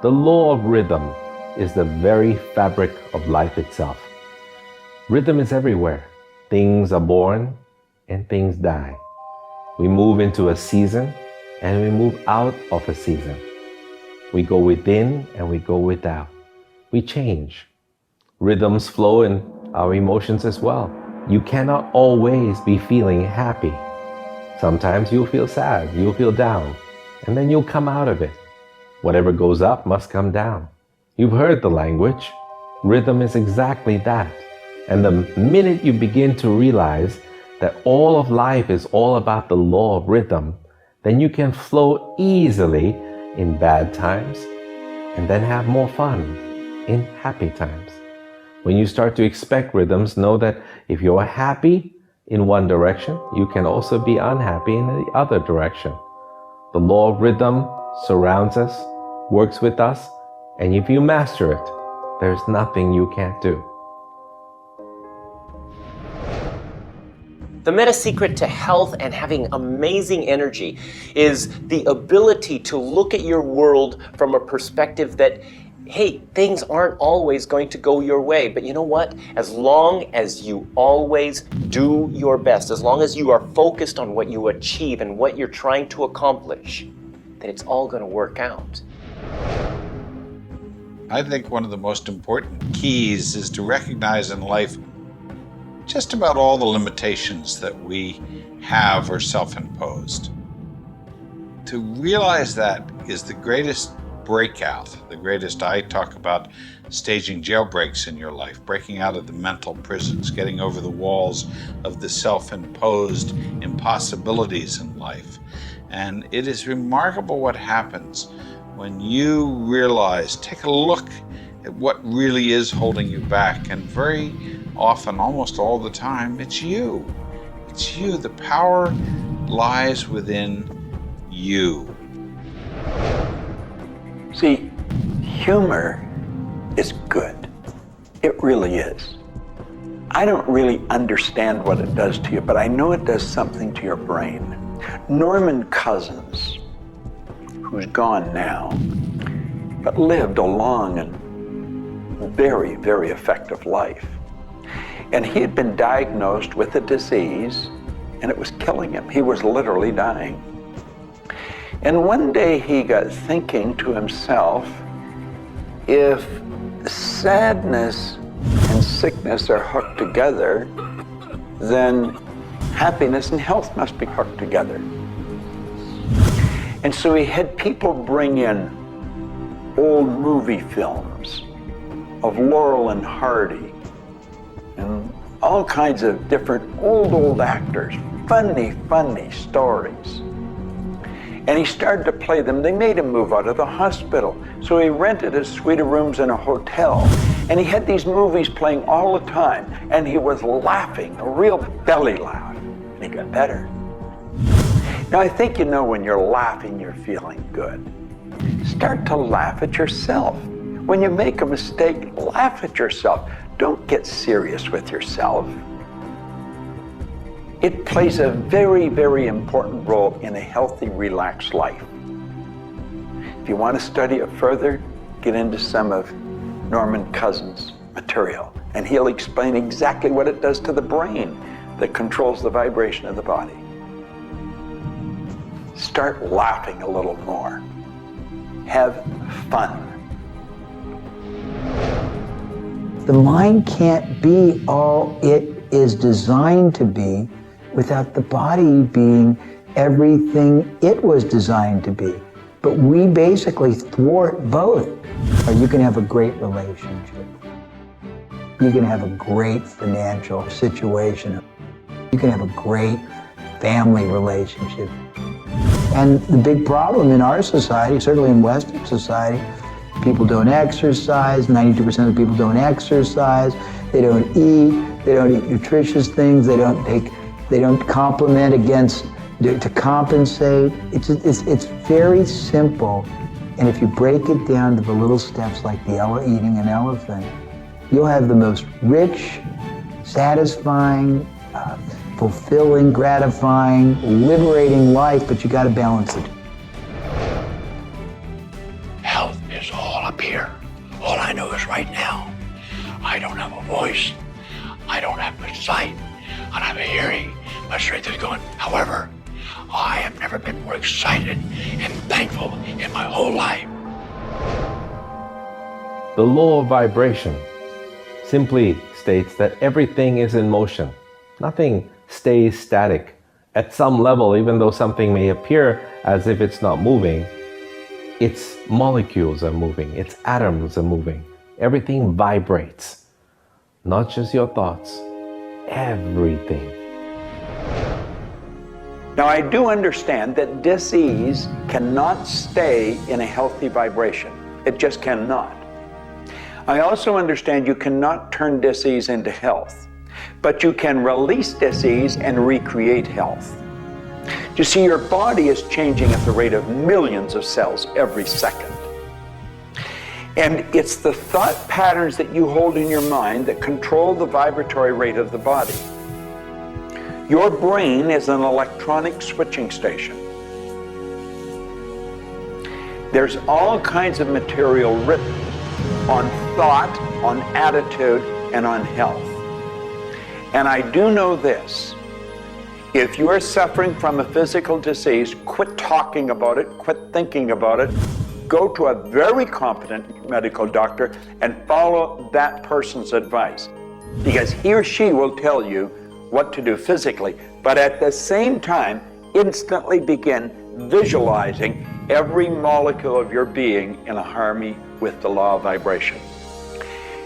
The law of rhythm is the very fabric of life itself. Rhythm is everywhere. Things are born and things die. We move into a season and we move out of a season. We go within and we go without. We change. Rhythms flow in our emotions as well. You cannot always be feeling happy. Sometimes you'll feel sad, you'll feel down, and then you'll come out of it. Whatever goes up must come down. You've heard the language. Rhythm is exactly that. And the minute you begin to realize that all of life is all about the law of rhythm, then you can flow easily in bad times and then have more fun in happy times. When you start to expect rhythms, know that if you're happy in one direction, you can also be unhappy in the other direction. The law of rhythm surrounds us, works with us, and if you master it, there's nothing you can't do. The meta secret to health and having amazing energy is the ability to look at your world from a perspective that, hey, things aren't always going to go your way, but you know what? As long as you always do your best, as long as you are focused on what you achieve and what you're trying to accomplish, then it's all going to work out. I think one of the most important keys is to recognize in life just about all the limitations that we have are self-imposed. To realize that is the greatest breakout, the greatest. I talk about staging jailbreaks in your life, breaking out of the mental prisons, getting over the walls of the self-imposed impossibilities in life. And it is remarkable what happens when you realize, take a look at what really is holding you back. And very often, almost all the time, it's you. It's you. The power lies within you. See, humor is good. It really is. I don't really understand what it does to you, but I know it does something to your brain. Norman Cousins, who's gone now, but lived a long and very, very effective life. And he had been diagnosed with a disease, and it was killing him. He was literally dying. And one day he got thinking to himself, if sadness and sickness are hooked together, then happiness and health must be hooked together. And so he had people bring in old movie films of Laurel and Hardy and all kinds of different old actors, funny stories. And he started to play them. They made him move out of the hospital. So he rented a suite of rooms in a hotel. And he had these movies playing all the time. And he was laughing, a real belly laugh. And he got better. Now I think you know when you're laughing, you're feeling good. Start to laugh at yourself. When you make a mistake, laugh at yourself. Don't get serious with yourself. It plays a very, very important role in a healthy, relaxed life. If you want to study it further, get into some of Norman Cousins' material, and he'll explain exactly what it does to the brain that controls the vibration of the body. Start laughing a little more. Have fun. The mind can't be all it is designed to be without the body being everything it was designed to be. But we basically thwart both. Or you can have a great relationship. You can have a great financial situation. You can have a great family relationship. And the big problem in our society, certainly in Western society, people don't exercise, 92% of people don't exercise, they don't eat nutritious things, they don't complement to compensate. It's very simple. And if you break it down to the little steps like eating an elephant, you'll have the most rich, satisfying, fulfilling, gratifying, liberating life, but you gotta balance it. Health is all up here. All I know is right now. I don't have a voice. I don't have much sight. I don't have a hearing. My strength is gone. However, I have never been more excited and thankful in my whole life. The law of vibration simply states that everything is in motion. Nothing stays static. At some level, even though something may appear as if it's not moving, its molecules are moving, its atoms are moving. Everything vibrates. Not just your thoughts, everything. Now I do understand that disease cannot stay in a healthy vibration. It just cannot. I also understand you cannot turn disease into health, but you can release disease and recreate health. You see, your body is changing at the rate of millions of cells every second. And it's the thought patterns that you hold in your mind that control the vibratory rate of the body. Your brain is an electronic switching station. There's all kinds of material written on thought, on attitude, and on health. And I do know this. If you are suffering from a physical disease, quit talking about it, quit thinking about it. Go to a very competent medical doctor and follow that person's advice, because he or she will tell you what to do physically, but at the same time, instantly begin visualizing every molecule of your being in a harmony with the law of vibration.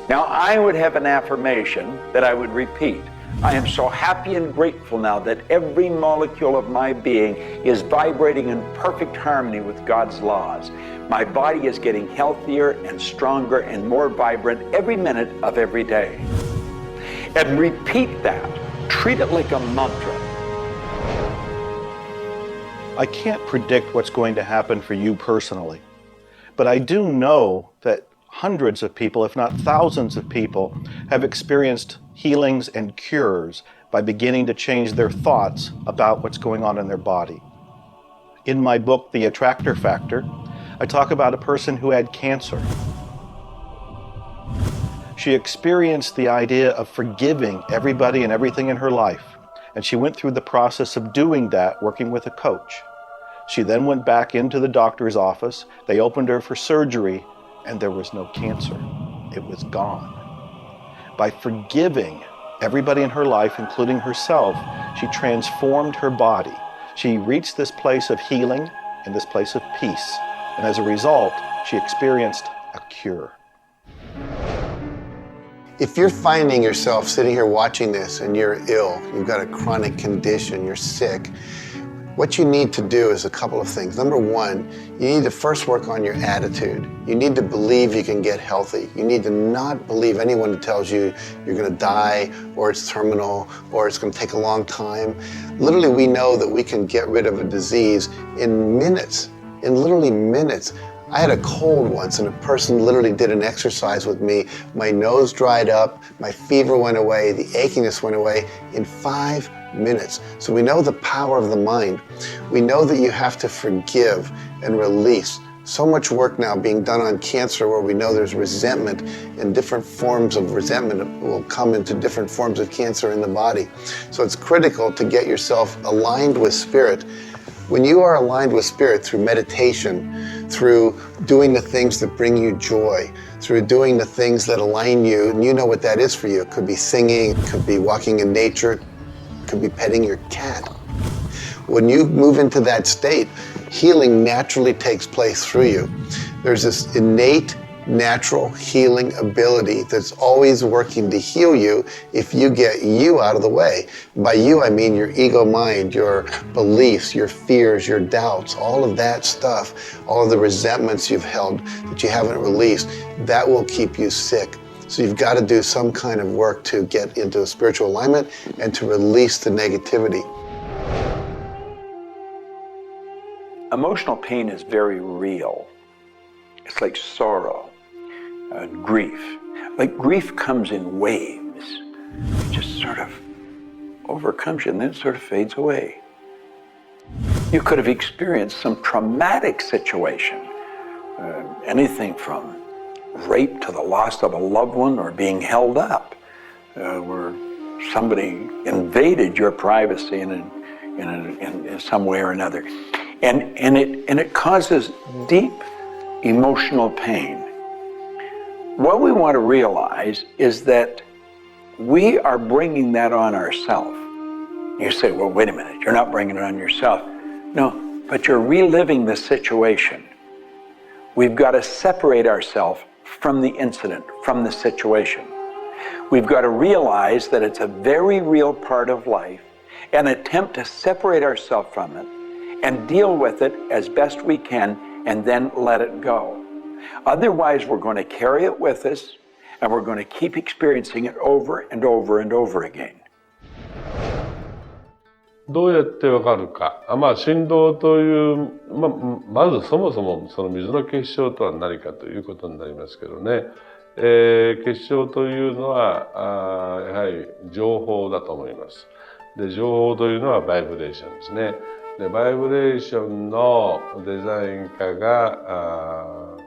Now, I would have an affirmation that I would repeat. I am so happy and grateful now that every molecule of my being is vibrating in perfect harmony with God's laws. My body is getting healthier and stronger and more vibrant every minute of every day. And repeat that. Treat it like a mantra. I can't predict what's going to happen for you personally, but I do know that hundreds of people, if not thousands of people, have experienced healings and cures by beginning to change their thoughts about what's going on in their body. In my book, The Attractor Factor, I talk about a person who had cancer. She experienced the idea of forgiving everybody and everything in her life, and she went through the process of doing that working with a coach. She then went back into the doctor's office. They opened her for surgery, and there was no cancer. It was gone. By forgiving everybody in her life, including herself, she transformed her body. She reached this place of healing and this place of peace. And as a result, she experienced a cure. If you're finding yourself sitting here watching this and you're ill, you've got a chronic condition, you're sick, what you need to do is a couple of things. Number one, you need to first work on your attitude. You need to believe you can get healthy. You need to not believe anyone who tells you you're going to die, or it's terminal, or it's going to take a long time. Literally, we know that we can get rid of a disease in minutes, in literally minutes. I had a cold once, and a person literally did an exercise with me. My nose dried up, my fever went away, the achiness went away in 5 minutes. So we know the power of the mind. We know that you have to forgive and release. So much work now being done on cancer, where we know there's resentment, and different forms of resentment will come into different forms of cancer in the body. So it's critical to get yourself aligned with spirit. When you are aligned with spirit through meditation, through doing the things that bring you joy, through doing the things that align you, and you know what that is for you. It could be singing, it could be walking in nature, it could be petting your cat. When you move into that state, healing naturally takes place through you. There's this innate, natural healing ability that's always working to heal you if you get you out of the way. By you, I mean your ego mind, your beliefs, your fears, your doubts, all of that stuff, all of the resentments you've held that you haven't released, that will keep you sick. So you've got to do some kind of work to get into a spiritual alignment and to release the negativity. Emotional pain is very real. It's like sorrow, grief. Like grief comes in waves. It just sort of overcomes you and then it sort of fades away. You could have experienced some traumatic situation, anything from rape to the loss of a loved one or being held up, where somebody invaded your privacy in some way or another. And it causes deep emotional pain. What we want to realize is that we are bringing that on ourselves. You say, well, wait a minute, you're not bringing it on yourself. No, but you're reliving the situation. We've got to separate ourselves from the incident, from the situation. We've got to realize that it's a very real part of life and attempt to separate ourselves from it and deal with it as best we can and then let it go. Otherwise, we're going to carry it with us and we're going to keep experiencing it over and over and over again. どうやってわかるか。振動という、まずそもそもその水の結晶とは何かということになりますけどね。結晶というのはやはり情報だと思います。で、情報というのはバイブレーションですね。で、バイブレーションのデザイン家が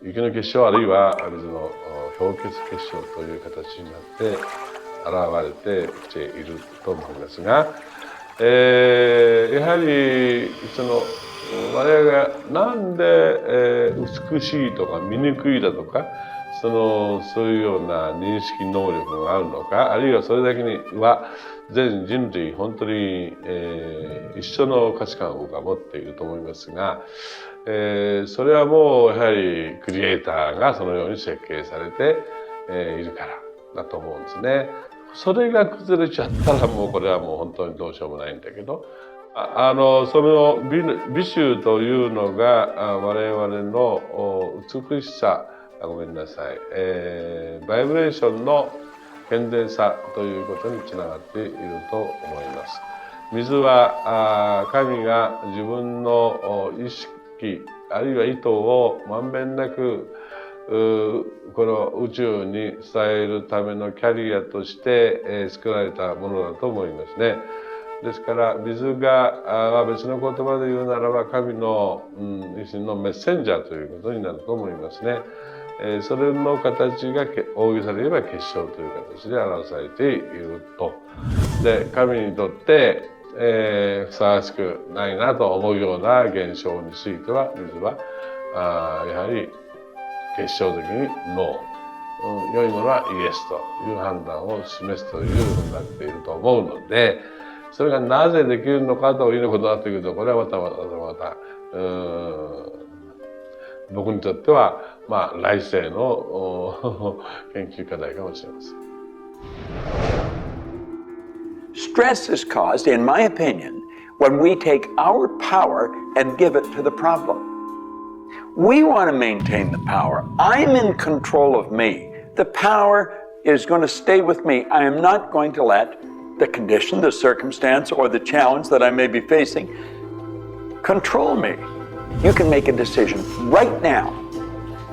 雪の結晶あるいは水の氷結結晶という形になって現れてきていると思いますが、やはり我々がなんで、美しいとか醜いだとかそういうような認識能力があるのか、あるいはそれだけには全人類本当に、一緒の価値観を僕は持っていると思いますが、それはもうやはりクリエイターがそのように設計されて、いるからだと思うんですね。それが崩れちゃったらもうこれはもう本当にどうしようもないんだけど、その美醜というのが我々の美しさ、ごめんなさい、バイブレーションの健全さということにつながっていると思います。水は神が自分の意識あるいは意図をまんべんなくこの宇宙に伝えるためのキャリアとして、作られたものだと思いますね。ですから水が別の言葉で言うならば神の、一種のメッセンジャーということになると思いますね。それの形が大げさで言えば結晶という形で表されていると。で、神にとって、ふさわしくないなと思うような現象については水はやはり結晶的にノー、良いものはイエスという判断を示すというふうになっていると思うので、それがなぜできるのかということになってくると、これはまた僕にとっては来世の研究課題かもしれません。Stress is caused, in my opinion, when we take our power and give it to the problem. We want to maintain the power. I'm in control of me. The power is going to stay with me. I am not going to let the condition, the circumstance, or the challenge that I may be facing control me. You can make a decision right now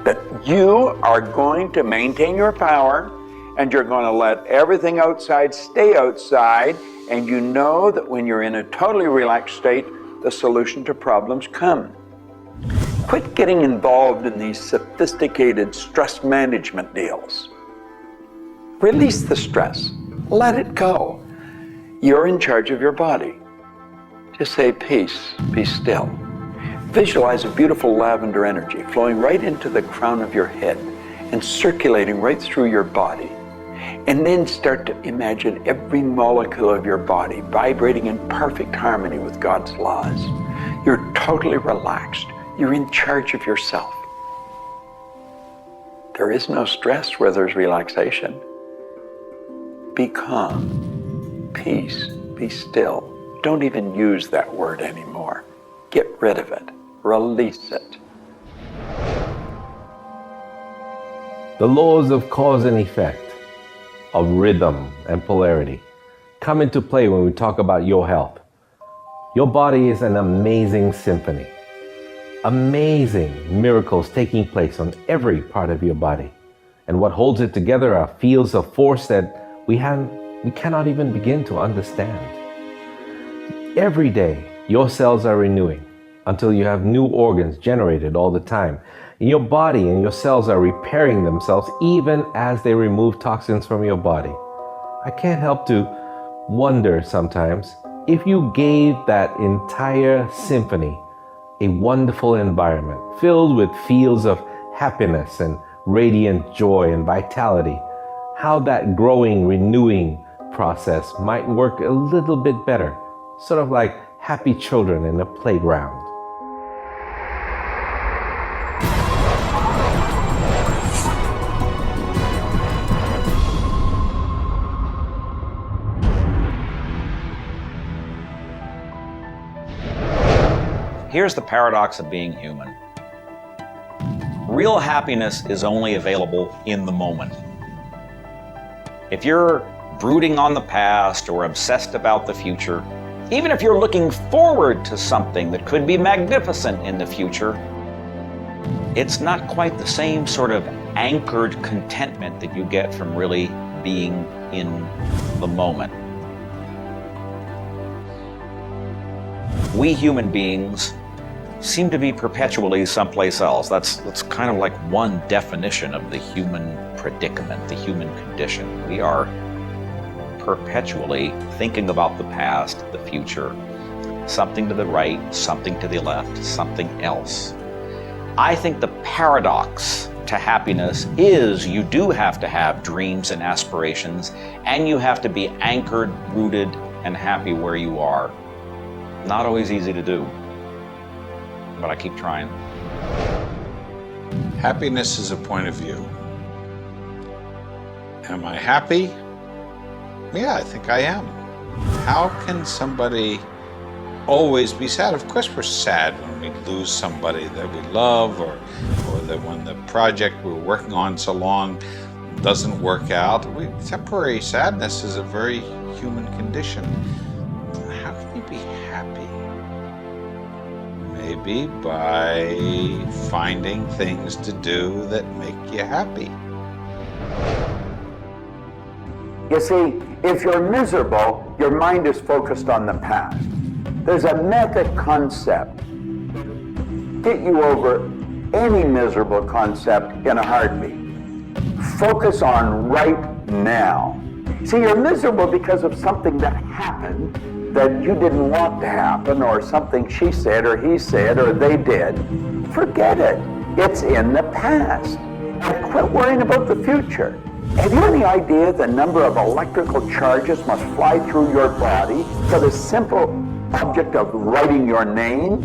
that you are going to maintain your power and you're going to let everything outside stay outside, and you know that when you're in a totally relaxed state, the solution to problems come. Quit getting involved in these sophisticated stress management deals. Release the stress. Let it go. You're in charge of your body. Just say, peace, be still. Visualize a beautiful lavender energy flowing right into the crown of your head and circulating right through your body. And then start to imagine every molecule of your body vibrating in perfect harmony with God's laws. You're totally relaxed. You're in charge of yourself. There is no stress where there's relaxation. Be calm, peace, be still. Don't even use that word anymore. Get rid of it. Release it. The laws of cause and effect, of rhythm and polarity, come into play when we talk about your health. Your body is an amazing symphony. Amazing miracles taking place on every part of your body. And what holds it together are fields of force that we cannot even begin to understand. Every day, your cells are renewing until you have new organs generated all the time. And your body and your cells are repairing themselves even as they remove toxins from your body. I can't help to wonder sometimes if you gave that entire symphony a wonderful environment filled with fields of happiness and radiant joy and vitality, how that growing, renewing process might work a little bit better, sort of like happy children in a playground. Here's the paradox of being human. Real happiness is only available in the moment. If you're brooding on the past or obsessed about the future, even if you're looking forward to something that could be magnificent in the future, it's not quite the same sort of anchored contentment that you get from really being in the moment. We human beings seem to be perpetually someplace else. That's kind of like one definition of the human predicament, the human condition. We are perpetually thinking about the past, the future, something to the right, something to the left, something else. I think the paradox to happiness is you do have to have dreams and aspirations, and you have to be anchored, rooted, and happy where you are. Not always easy to do, but I keep trying. Happiness is a point of view. Am I happy? Yeah, I think I am. How can somebody always be sad? Of course we're sad when we lose somebody that we love, or that when the project we're working on so long doesn't work out. Temporary sadness is a very human condition. How can you be happy? Maybe by finding things to do that make you happy. You see, if you're miserable, your mind is focused on the past. There's a method concept. Get you over any miserable concept in a heartbeat. Focus on right now. See, you're miserable because of something that happened that you didn't want to happen, or something she said or he said or they did. Forget it. It's in the past. And quit worrying about the future. Have you any idea the number of electrical charges must fly through your body for the simple object of writing your name?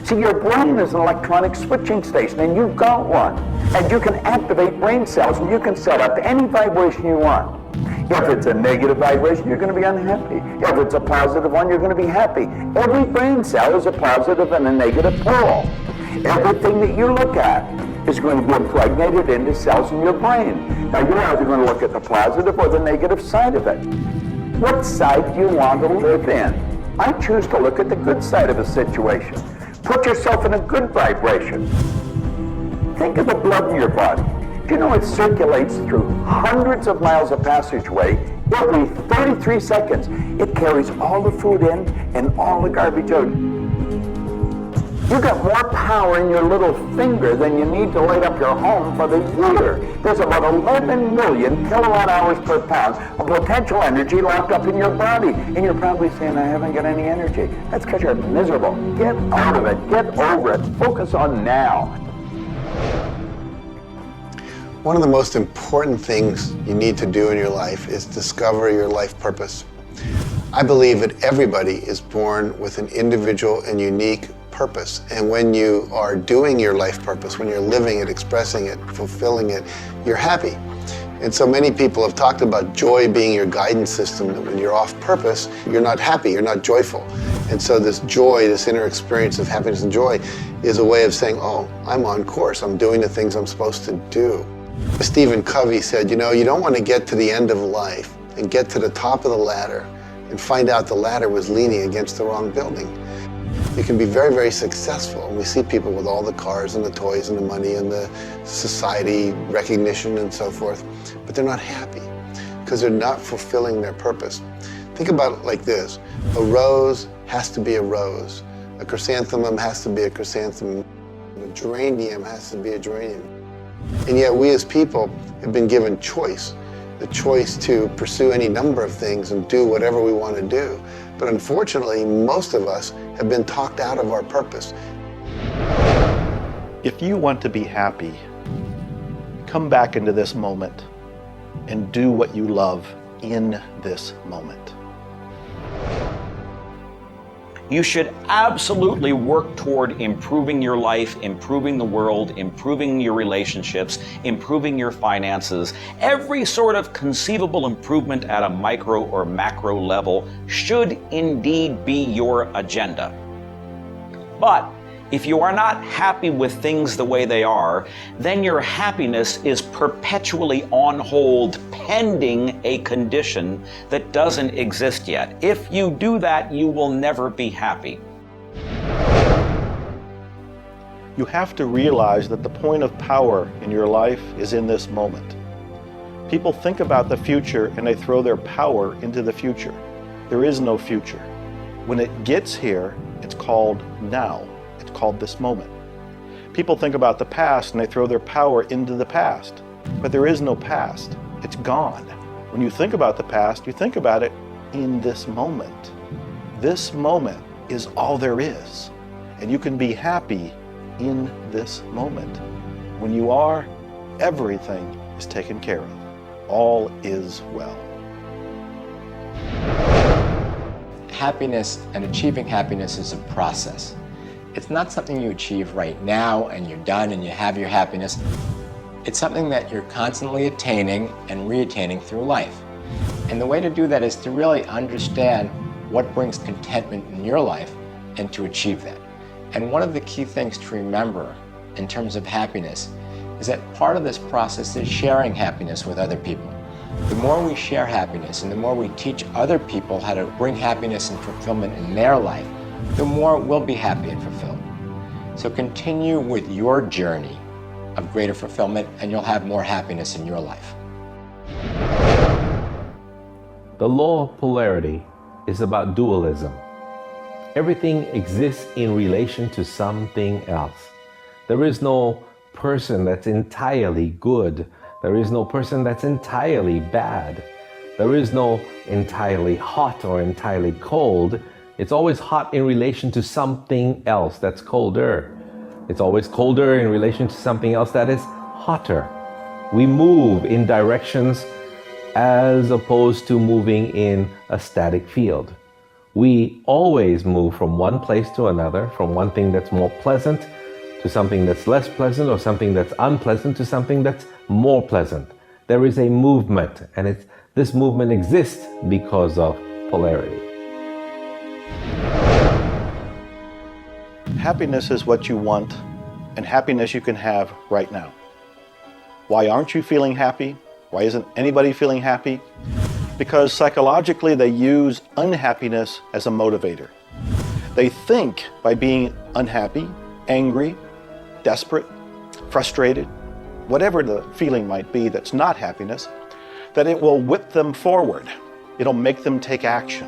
See, your brain is an electronic switching station, and you've got one. And you can activate brain cells, and you can set up any vibration you want. If it's a negative vibration, you're going to be unhappy. If it's a positive one, you're going to be happy. Every brain cell is a positive and a negative pole. Everything that you look at is going to be impregnated into cells in your brain. Now, you're either going to look at the positive or the negative side of it. What side do you want to live in? I choose to look at the good side of a situation. Put yourself in a good vibration. Think of the blood in your body. Do you know it circulates through hundreds of miles of passageway every 33 seconds? It carries all the food in and all the garbage out. You've got more power in your little finger than you need to light up your home for the year. There's about 11 million kilowatt hours per pound of potential energy locked up in your body. And you're probably saying, I haven't got any energy. That's because you're miserable. Get out of it. Get over it. Focus on now. One of the most important things you need to do in your life is discover your life purpose. I believe that everybody is born with an individual and unique purpose. And when you are doing your life purpose, when you're living it, expressing it, fulfilling it, you're happy. And so many people have talked about joy being your guidance system, that when you're off purpose, you're not happy, you're not joyful. And so this joy, this inner experience of happiness and joy is a way of saying, oh, I'm on course, I'm doing the things I'm supposed to do. Stephen Covey said, you know, you don't want to get to the end of life and get to the top of the ladder and find out the ladder was leaning against the wrong building. You can be very, very successful. And we see people with all the cars and the toys and the money and the society recognition and so forth, but they're not happy because they're not fulfilling their purpose. Think about it like this. A rose has to be a rose. A chrysanthemum has to be a chrysanthemum. A geranium has to be a geranium. And yet we as people have been given choice, the choice to pursue any number of things and do whatever we want to do. But unfortunately, most of us have been talked out of our purpose. If you want to be happy, come back into this moment and do what you love in this moment. You should absolutely work toward improving your life, improving the world, improving your relationships, improving your finances. Every sort of conceivable improvement at a micro or macro level should indeed be your agenda. But if you are not happy with things the way they are, then your happiness is perpetually on hold pending a condition that doesn't exist yet. If you do that, you will never be happy. You have to realize that the point of power in your life is in this moment. People think about the future and they throw their power into the future. There is no future. When it gets here, it's called now. It's called this moment. People think about the past and they throw their power into the past. But there is no past. It's gone. When you think about the past, you think about it in this moment. This moment is all there is. And you can be happy in this moment. When you are, everything is taken care of. All is well. Happiness and achieving happiness is a process. It's not something you achieve right now and you're done and you have your happiness. It's something that you're constantly attaining and re-attaining through life. And the way to do that is to really understand what brings contentment in your life and to achieve that. And one of the key things to remember in terms of happiness is that part of this process is sharing happiness with other people. The more we share happiness and the more we teach other people how to bring happiness and fulfillment in their life, the more we'll be happy and fulfilled. So continue with your journey of greater fulfillment, and you'll have more happiness in your life. The law of polarity is about dualism. Everything exists in relation to something else. There is no person that's entirely good. There is no person that's entirely bad. There is no entirely hot or entirely cold. It's always hot in relation to something else that's colder. It's always colder in relation to something else that is hotter. We move in directions as opposed to moving in a static field. We always move from one place to another, from one thing that's more pleasant to something that's less pleasant, or something that's unpleasant to something that's more pleasant. There is a movement, and this movement exists because of polarity. Happiness is what you want, and happiness you can have right now. Why aren't you feeling happy? Why isn't anybody feeling happy? Because psychologically they use unhappiness as a motivator. They think by being unhappy, angry, desperate, frustrated, whatever the feeling might be that's not happiness, that it will whip them forward. It'll make them take action.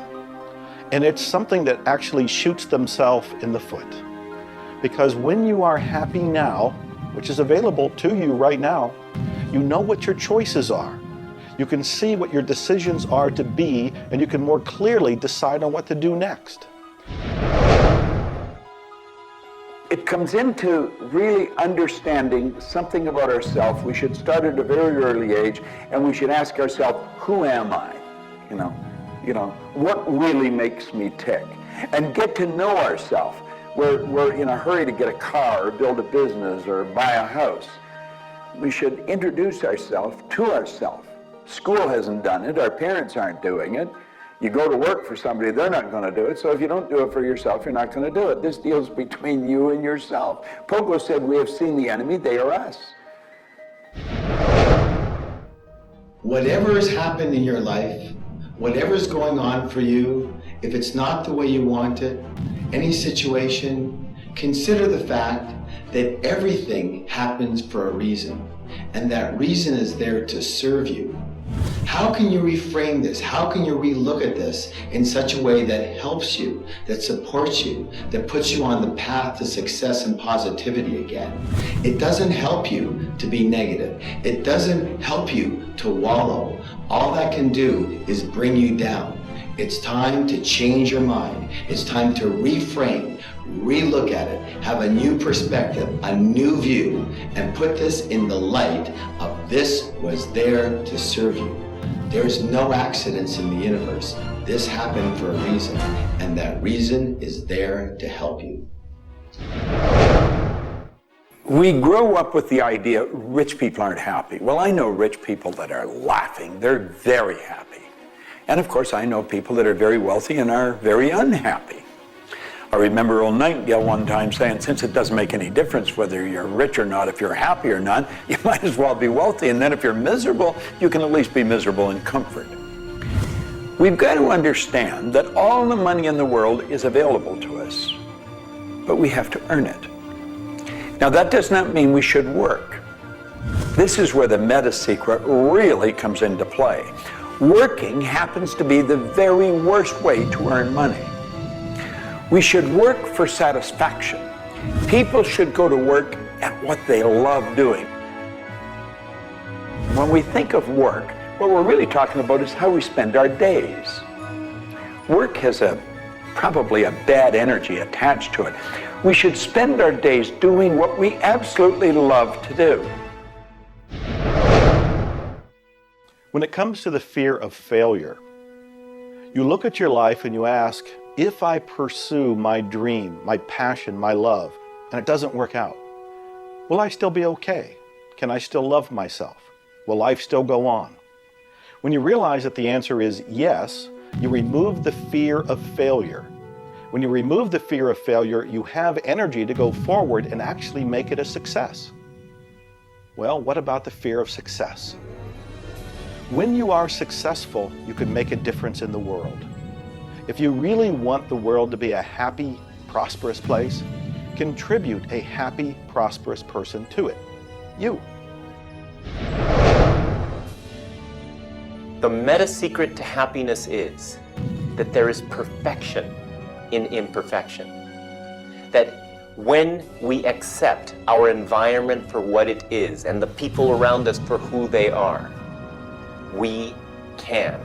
And it's something that actually shoots themselves in the foot. Because when you are happy now, which is available to you right now, you know what your choices are. You can see what your decisions are to be, and you can more clearly decide on what to do next. It comes into really understanding something about ourselves. We should start at a very early age, and we should ask ourselves, who am I? You know, what really makes me tick? And get to know ourselves. We're in a hurry to get a car or build a business or buy a house. We should introduce ourselves to ourselves. School hasn't done it. Our parents aren't doing it. You go to work for somebody, they're not going to do it. So if you don't do it for yourself, you're not going to do it. This deals between you and yourself. Pogo said, we have seen the enemy, they are us. Whatever has happened in your life, whatever's going on for you, if it's not the way you want it, any situation, consider the fact that everything happens for a reason, and that reason is there to serve you. How can you reframe this? How can you relook at this in such a way that helps you, that supports you, that puts you on the path to success and positivity again? It doesn't help you to be negative. It doesn't help you to wallow. All that can do is bring you down. It's time to change your mind. It's time to reframe, relook at it, have a new perspective, a new view, and put this in the light of this was there to serve you. There's no accidents in the universe. This happened for a reason, and that reason is there to help you. We grow up with the idea rich people aren't happy. Well, I know rich people that are laughing. They're very happy. And of course, I know people that are very wealthy and are very unhappy. I remember Earl Nightingale one time saying, since it doesn't make any difference whether you're rich or not, if you're happy or not, you might as well be wealthy. And then if you're miserable, you can at least be miserable in comfort. We've got to understand that all the money in the world is available to us, but we have to earn it. Now, that does not mean we should work. This is where the meta secret really comes into play. Working happens to be the very worst way to earn money. We should work for satisfaction. People should go to work at what they love doing. When we think of work, what we're really talking about is how we spend our days. Work has probably a bad energy attached to it. We should spend our days doing what we absolutely love to do. When it comes to the fear of failure, you look at your life and you ask, if I pursue my dream, my passion, my love, and it doesn't work out, will I still be okay? Can I still love myself? Will life still go on? When you realize that the answer is yes, you remove the fear of failure. When you remove the fear of failure, you have energy to go forward and actually make it a success. Well, what about the fear of success? When you are successful, you can make a difference in the world. If you really want the world to be a happy, prosperous place, contribute a happy, prosperous person to it? You. The meta secret to happiness is that there is perfection in imperfection. That when we accept our environment for what it is and the people around us for who they are, we can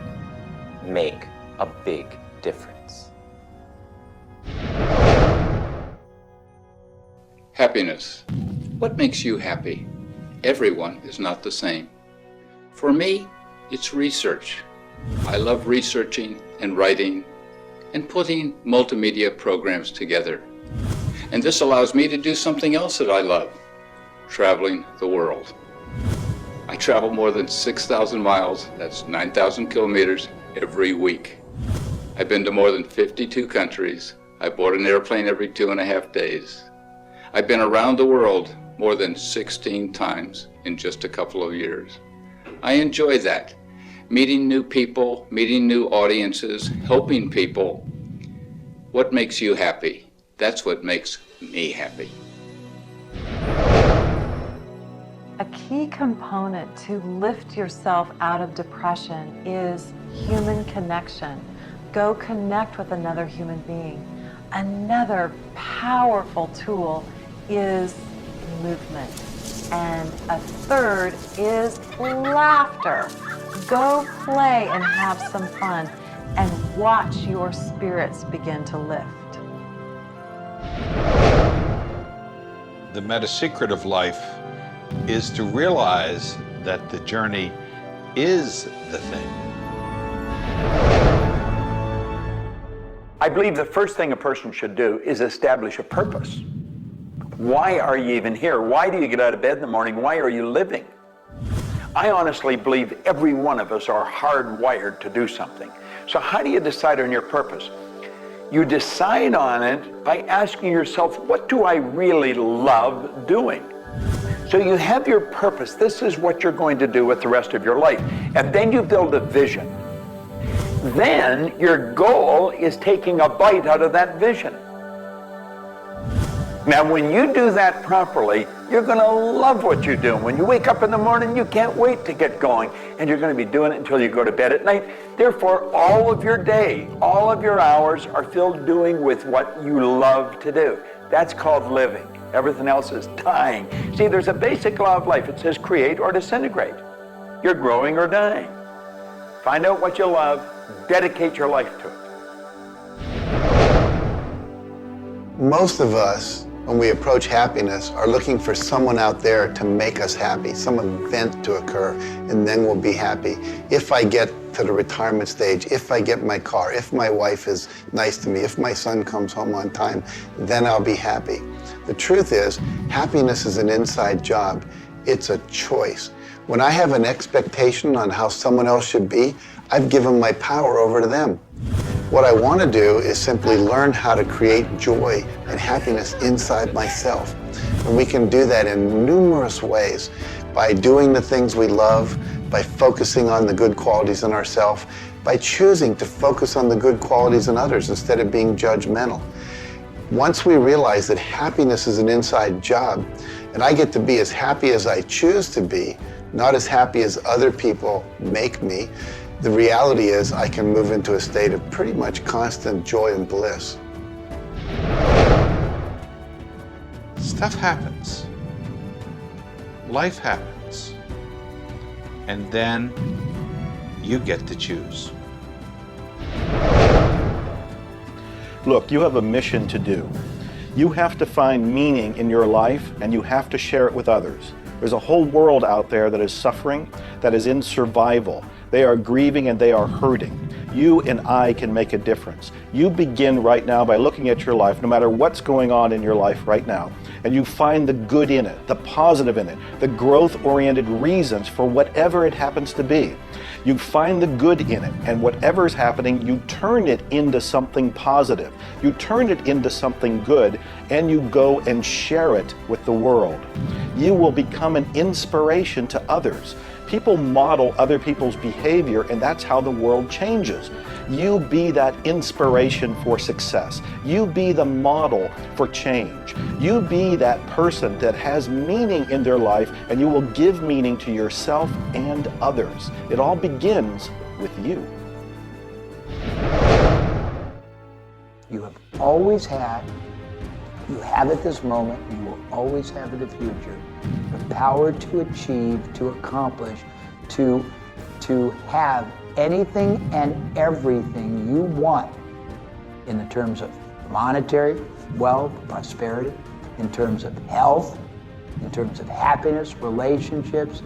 make a big difference. Happiness. What makes you happy? Everyone is not the same. For me, it's research. I love researching and writing and putting multimedia programs together. And this allows me to do something else that I love, traveling the world. I travel more than 6,000 miles, that's 9,000 kilometers, every week. I've been to more than 52 countries. I board an airplane every 2.5 days. I've been around the world more than 16 times in just a couple of years. I enjoy that. Meeting new people, meeting new audiences, helping people. What makes you happy? That's what makes me happy. A key component to lift yourself out of depression is human connection. Go connect with another human being. Another powerful tool is movement. And a third is laughter. Go play and have some fun and watch your spirits begin to lift. The meta secret of life is to realize that the journey is the thing. I believe the first thing a person should do is establish a purpose. Why are you even here? Why do you get out of bed in the morning? Why are you living? I honestly believe every one of us are hardwired to do something. So how do you decide on your purpose? You decide on it by asking yourself, what do I really love doing? So you have your purpose. This is what you're going to do with the rest of your life. And then you build a vision. Then your goal is taking a bite out of that vision. Now, when you do that properly, you're going to love what you're doing. When you wake up in the morning, you can't wait to get going, and you're going to be doing it until you go to bed at night. Therefore, all of your day, all of your hours are filled doing with what you love to do. That's called living. Everything else is dying. See, there's a basic law of life. It says create or disintegrate. You're growing or dying. Find out what you love, dedicate your life to it. Most of us, when we approach happiness, are looking for someone out there to make us happy, some event to occur, and then we'll be happy. If I get to the retirement stage, if I get my car, if my wife is nice to me, if my son comes home on time, then I'll be happy. The truth is, happiness is an inside job. It's a choice. When I have an expectation on how someone else should be, I've given my power over to them. What I want to do is simply learn how to create joy and happiness inside myself. And we can do that in numerous ways, by doing the things we love, by focusing on the good qualities in ourselves, by choosing to focus on the good qualities in others instead of being judgmental. Once we realize that happiness is an inside job, and I get to be as happy as I choose to be, not as happy as other people make me, the reality is I can move into a state of pretty much constant joy and bliss. Stuff happens. Life happens. And then you get to choose. Look, you have a mission to do. You have to find meaning in your life, and you have to share it with others. There's a whole world out there that is suffering, that is in survival. They are grieving and they are hurting. You and I can make a difference. You begin right now by looking at your life, no matter what's going on in your life right now, and you find the good in it, the positive in it, the growth-oriented reasons for whatever it happens to be. You find the good in it, and whatever is happening, you turn it into something positive. You turn it into something good, and you go and share it with the world. You will become an inspiration to others. People model other people's behavior, and that's how the world changes. You be that inspiration for success. You be the model for change. You be that person that has meaning in their life, and you will give meaning to yourself and others. It all begins with you. You have always had, you have at this moment, you will always have in the future, the power to achieve, to accomplish, to have anything and everything you want in the terms of monetary wealth, prosperity, in terms of health, in terms of happiness, relationships.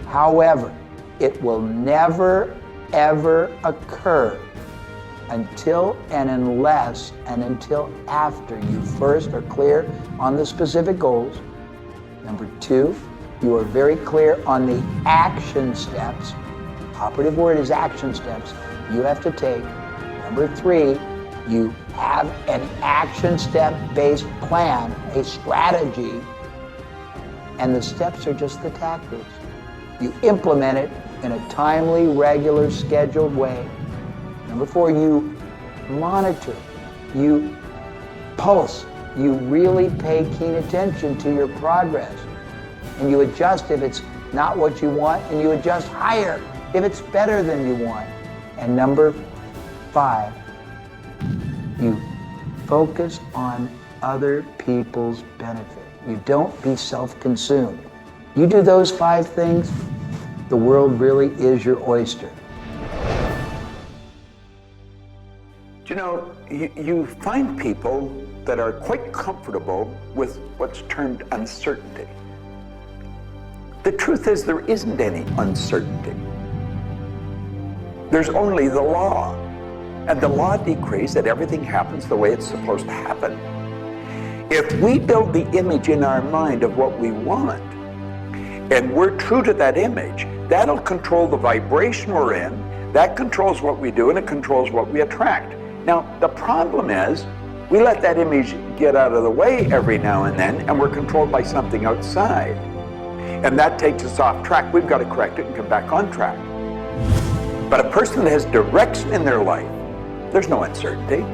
However, it will never, ever occur until and unless and until after you first are clear on the specific goals. Number two, you are very clear on the action steps. Operative word is action steps you have to take. Number three, you have an action step-based plan, a strategy, and the steps are just the tactics. You implement it in a timely, regular, scheduled way. Number four, you monitor, you pulse, you really pay keen attention to your progress, and you adjust if it's not what you want, and you adjust higher if it's better than you want. And number five, you focus on other people's benefit. You don't be self-consumed. You do those five things, the world really is your oyster. You know, you find people that are quite comfortable with what's termed uncertainty. The truth is there isn't any uncertainty. There's only the law. And the law decrees that everything happens the way it's supposed to happen. If we build the image in our mind of what we want, and we're true to that image, that'll control the vibration we're in, that controls what we do, and it controls what we attract. Now, the problem is, we let that image get out of the way every now and then, and we're controlled by something outside. And that takes us off track. We've got to correct it and come back on track. But a person that has direction in their life, there's no uncertainty.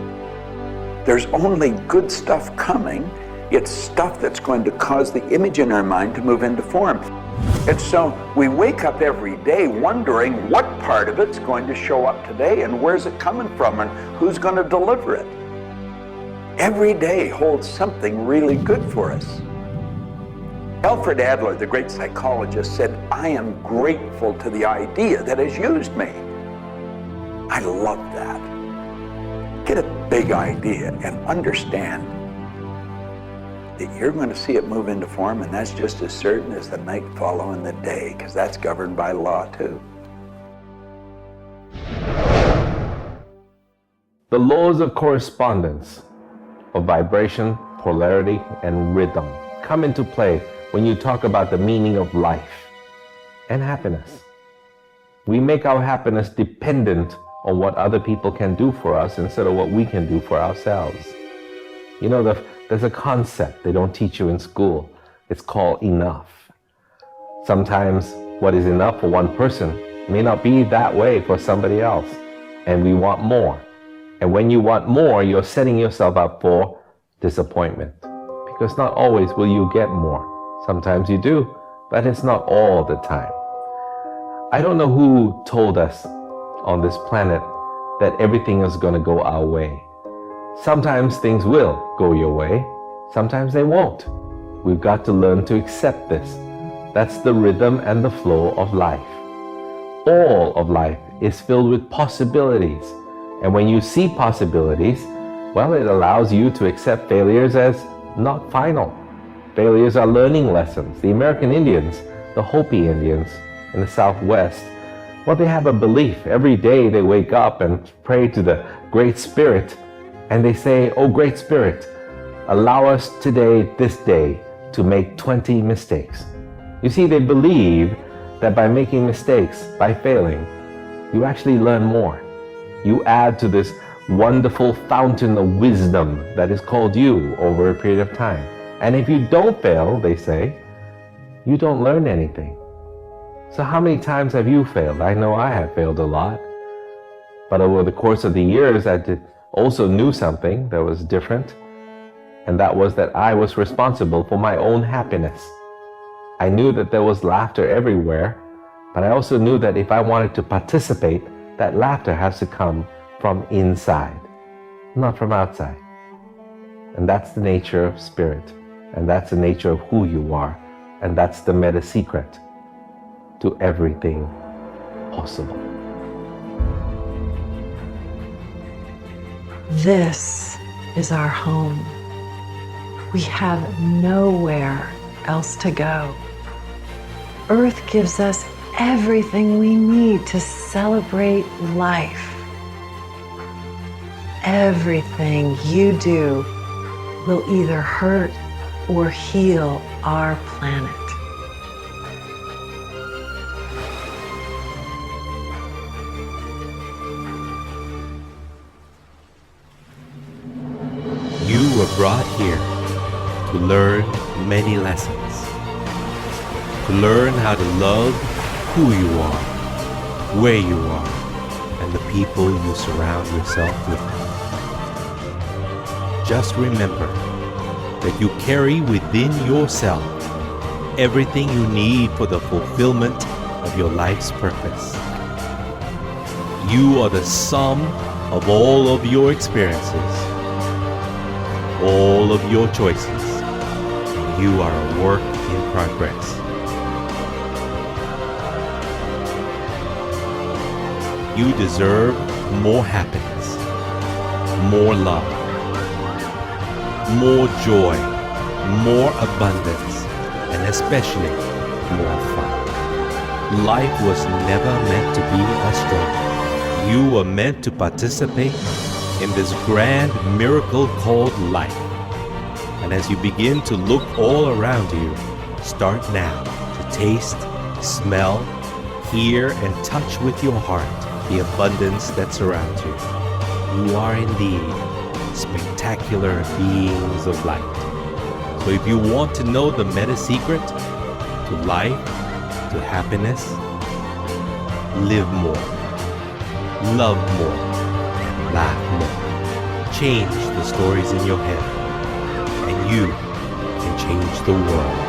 There's only good stuff coming. It's stuff that's going to cause the image in our mind to move into form. And so we wake up every day wondering what part of it's going to show up today and where's it coming from and who's going to deliver it. Every day holds something really good for us. Alfred Adler, the great psychologist, said, "I am grateful to the idea that has used me." I love that. Get a big idea and understand that you're going to see it move into form, and that's just as certain as the night following the day, because that's governed by law too. The laws of correspondence, of vibration, polarity, and rhythm come into play when you talk about the meaning of life and happiness. We make our happiness dependent on what other people can do for us instead of what we can do for ourselves. You know, there's a concept they don't teach you in school. It's called enough. Sometimes what is enough for one person may not be that way for somebody else, and we want more. And when you want more, you're setting yourself up for disappointment, because not always will you get more. Sometimes you do, but it's not all the time. I don't know who told us on this planet that everything is going to go our way. Sometimes things will go your way, sometimes they won't. We've got to learn to accept this. That's the rhythm and the flow of life. All of life is filled with possibilities. And when you see possibilities, well, it allows you to accept failures as not final. Failures are learning lessons. The American Indians, the Hopi Indians in the Southwest, well, they have a belief. Every day they wake up and pray to the Great Spirit, and they say, "Oh, Great Spirit, allow us today, this day, to make 20 mistakes." You see, they believe that by making mistakes, by failing, you actually learn more. You add to this wonderful fountain of wisdom that is called you over a period of time. And if you don't fail, they say, you don't learn anything. So how many times have you failed? I know I have failed a lot. But over the course of the years, I also knew something that was different. And that was that I was responsible for my own happiness. I knew that there was laughter everywhere, but I also knew that if I wanted to participate, that laughter has to come from inside, not from outside. And that's the nature of spirit, and that's the nature of who you are, and that's the meta secret to everything possible. This is our home. We have nowhere else to go. Earth gives us everything we need to celebrate life. Everything you do will either hurt or heal our planet. You were brought here to learn many lessons. To learn how to love who you are, where you are, and the people you surround yourself with. Just remember that you carry within yourself everything you need for the fulfillment of your life's purpose. You are the sum of all of your experiences, all of your choices, and you are a work in progress. You deserve more happiness, more love, more joy, more abundance, and especially more fun. Life was never meant to be a struggle. You were meant to participate in this grand miracle called life. And as you begin to look all around you, start now to taste, smell, hear, and touch with your heart the abundance that surrounds you. You are indeed spectacular beings of light. So if you want to know the meta secret to life, to happiness, live more, love more, laugh more. Change the stories in your head, and you can change the world.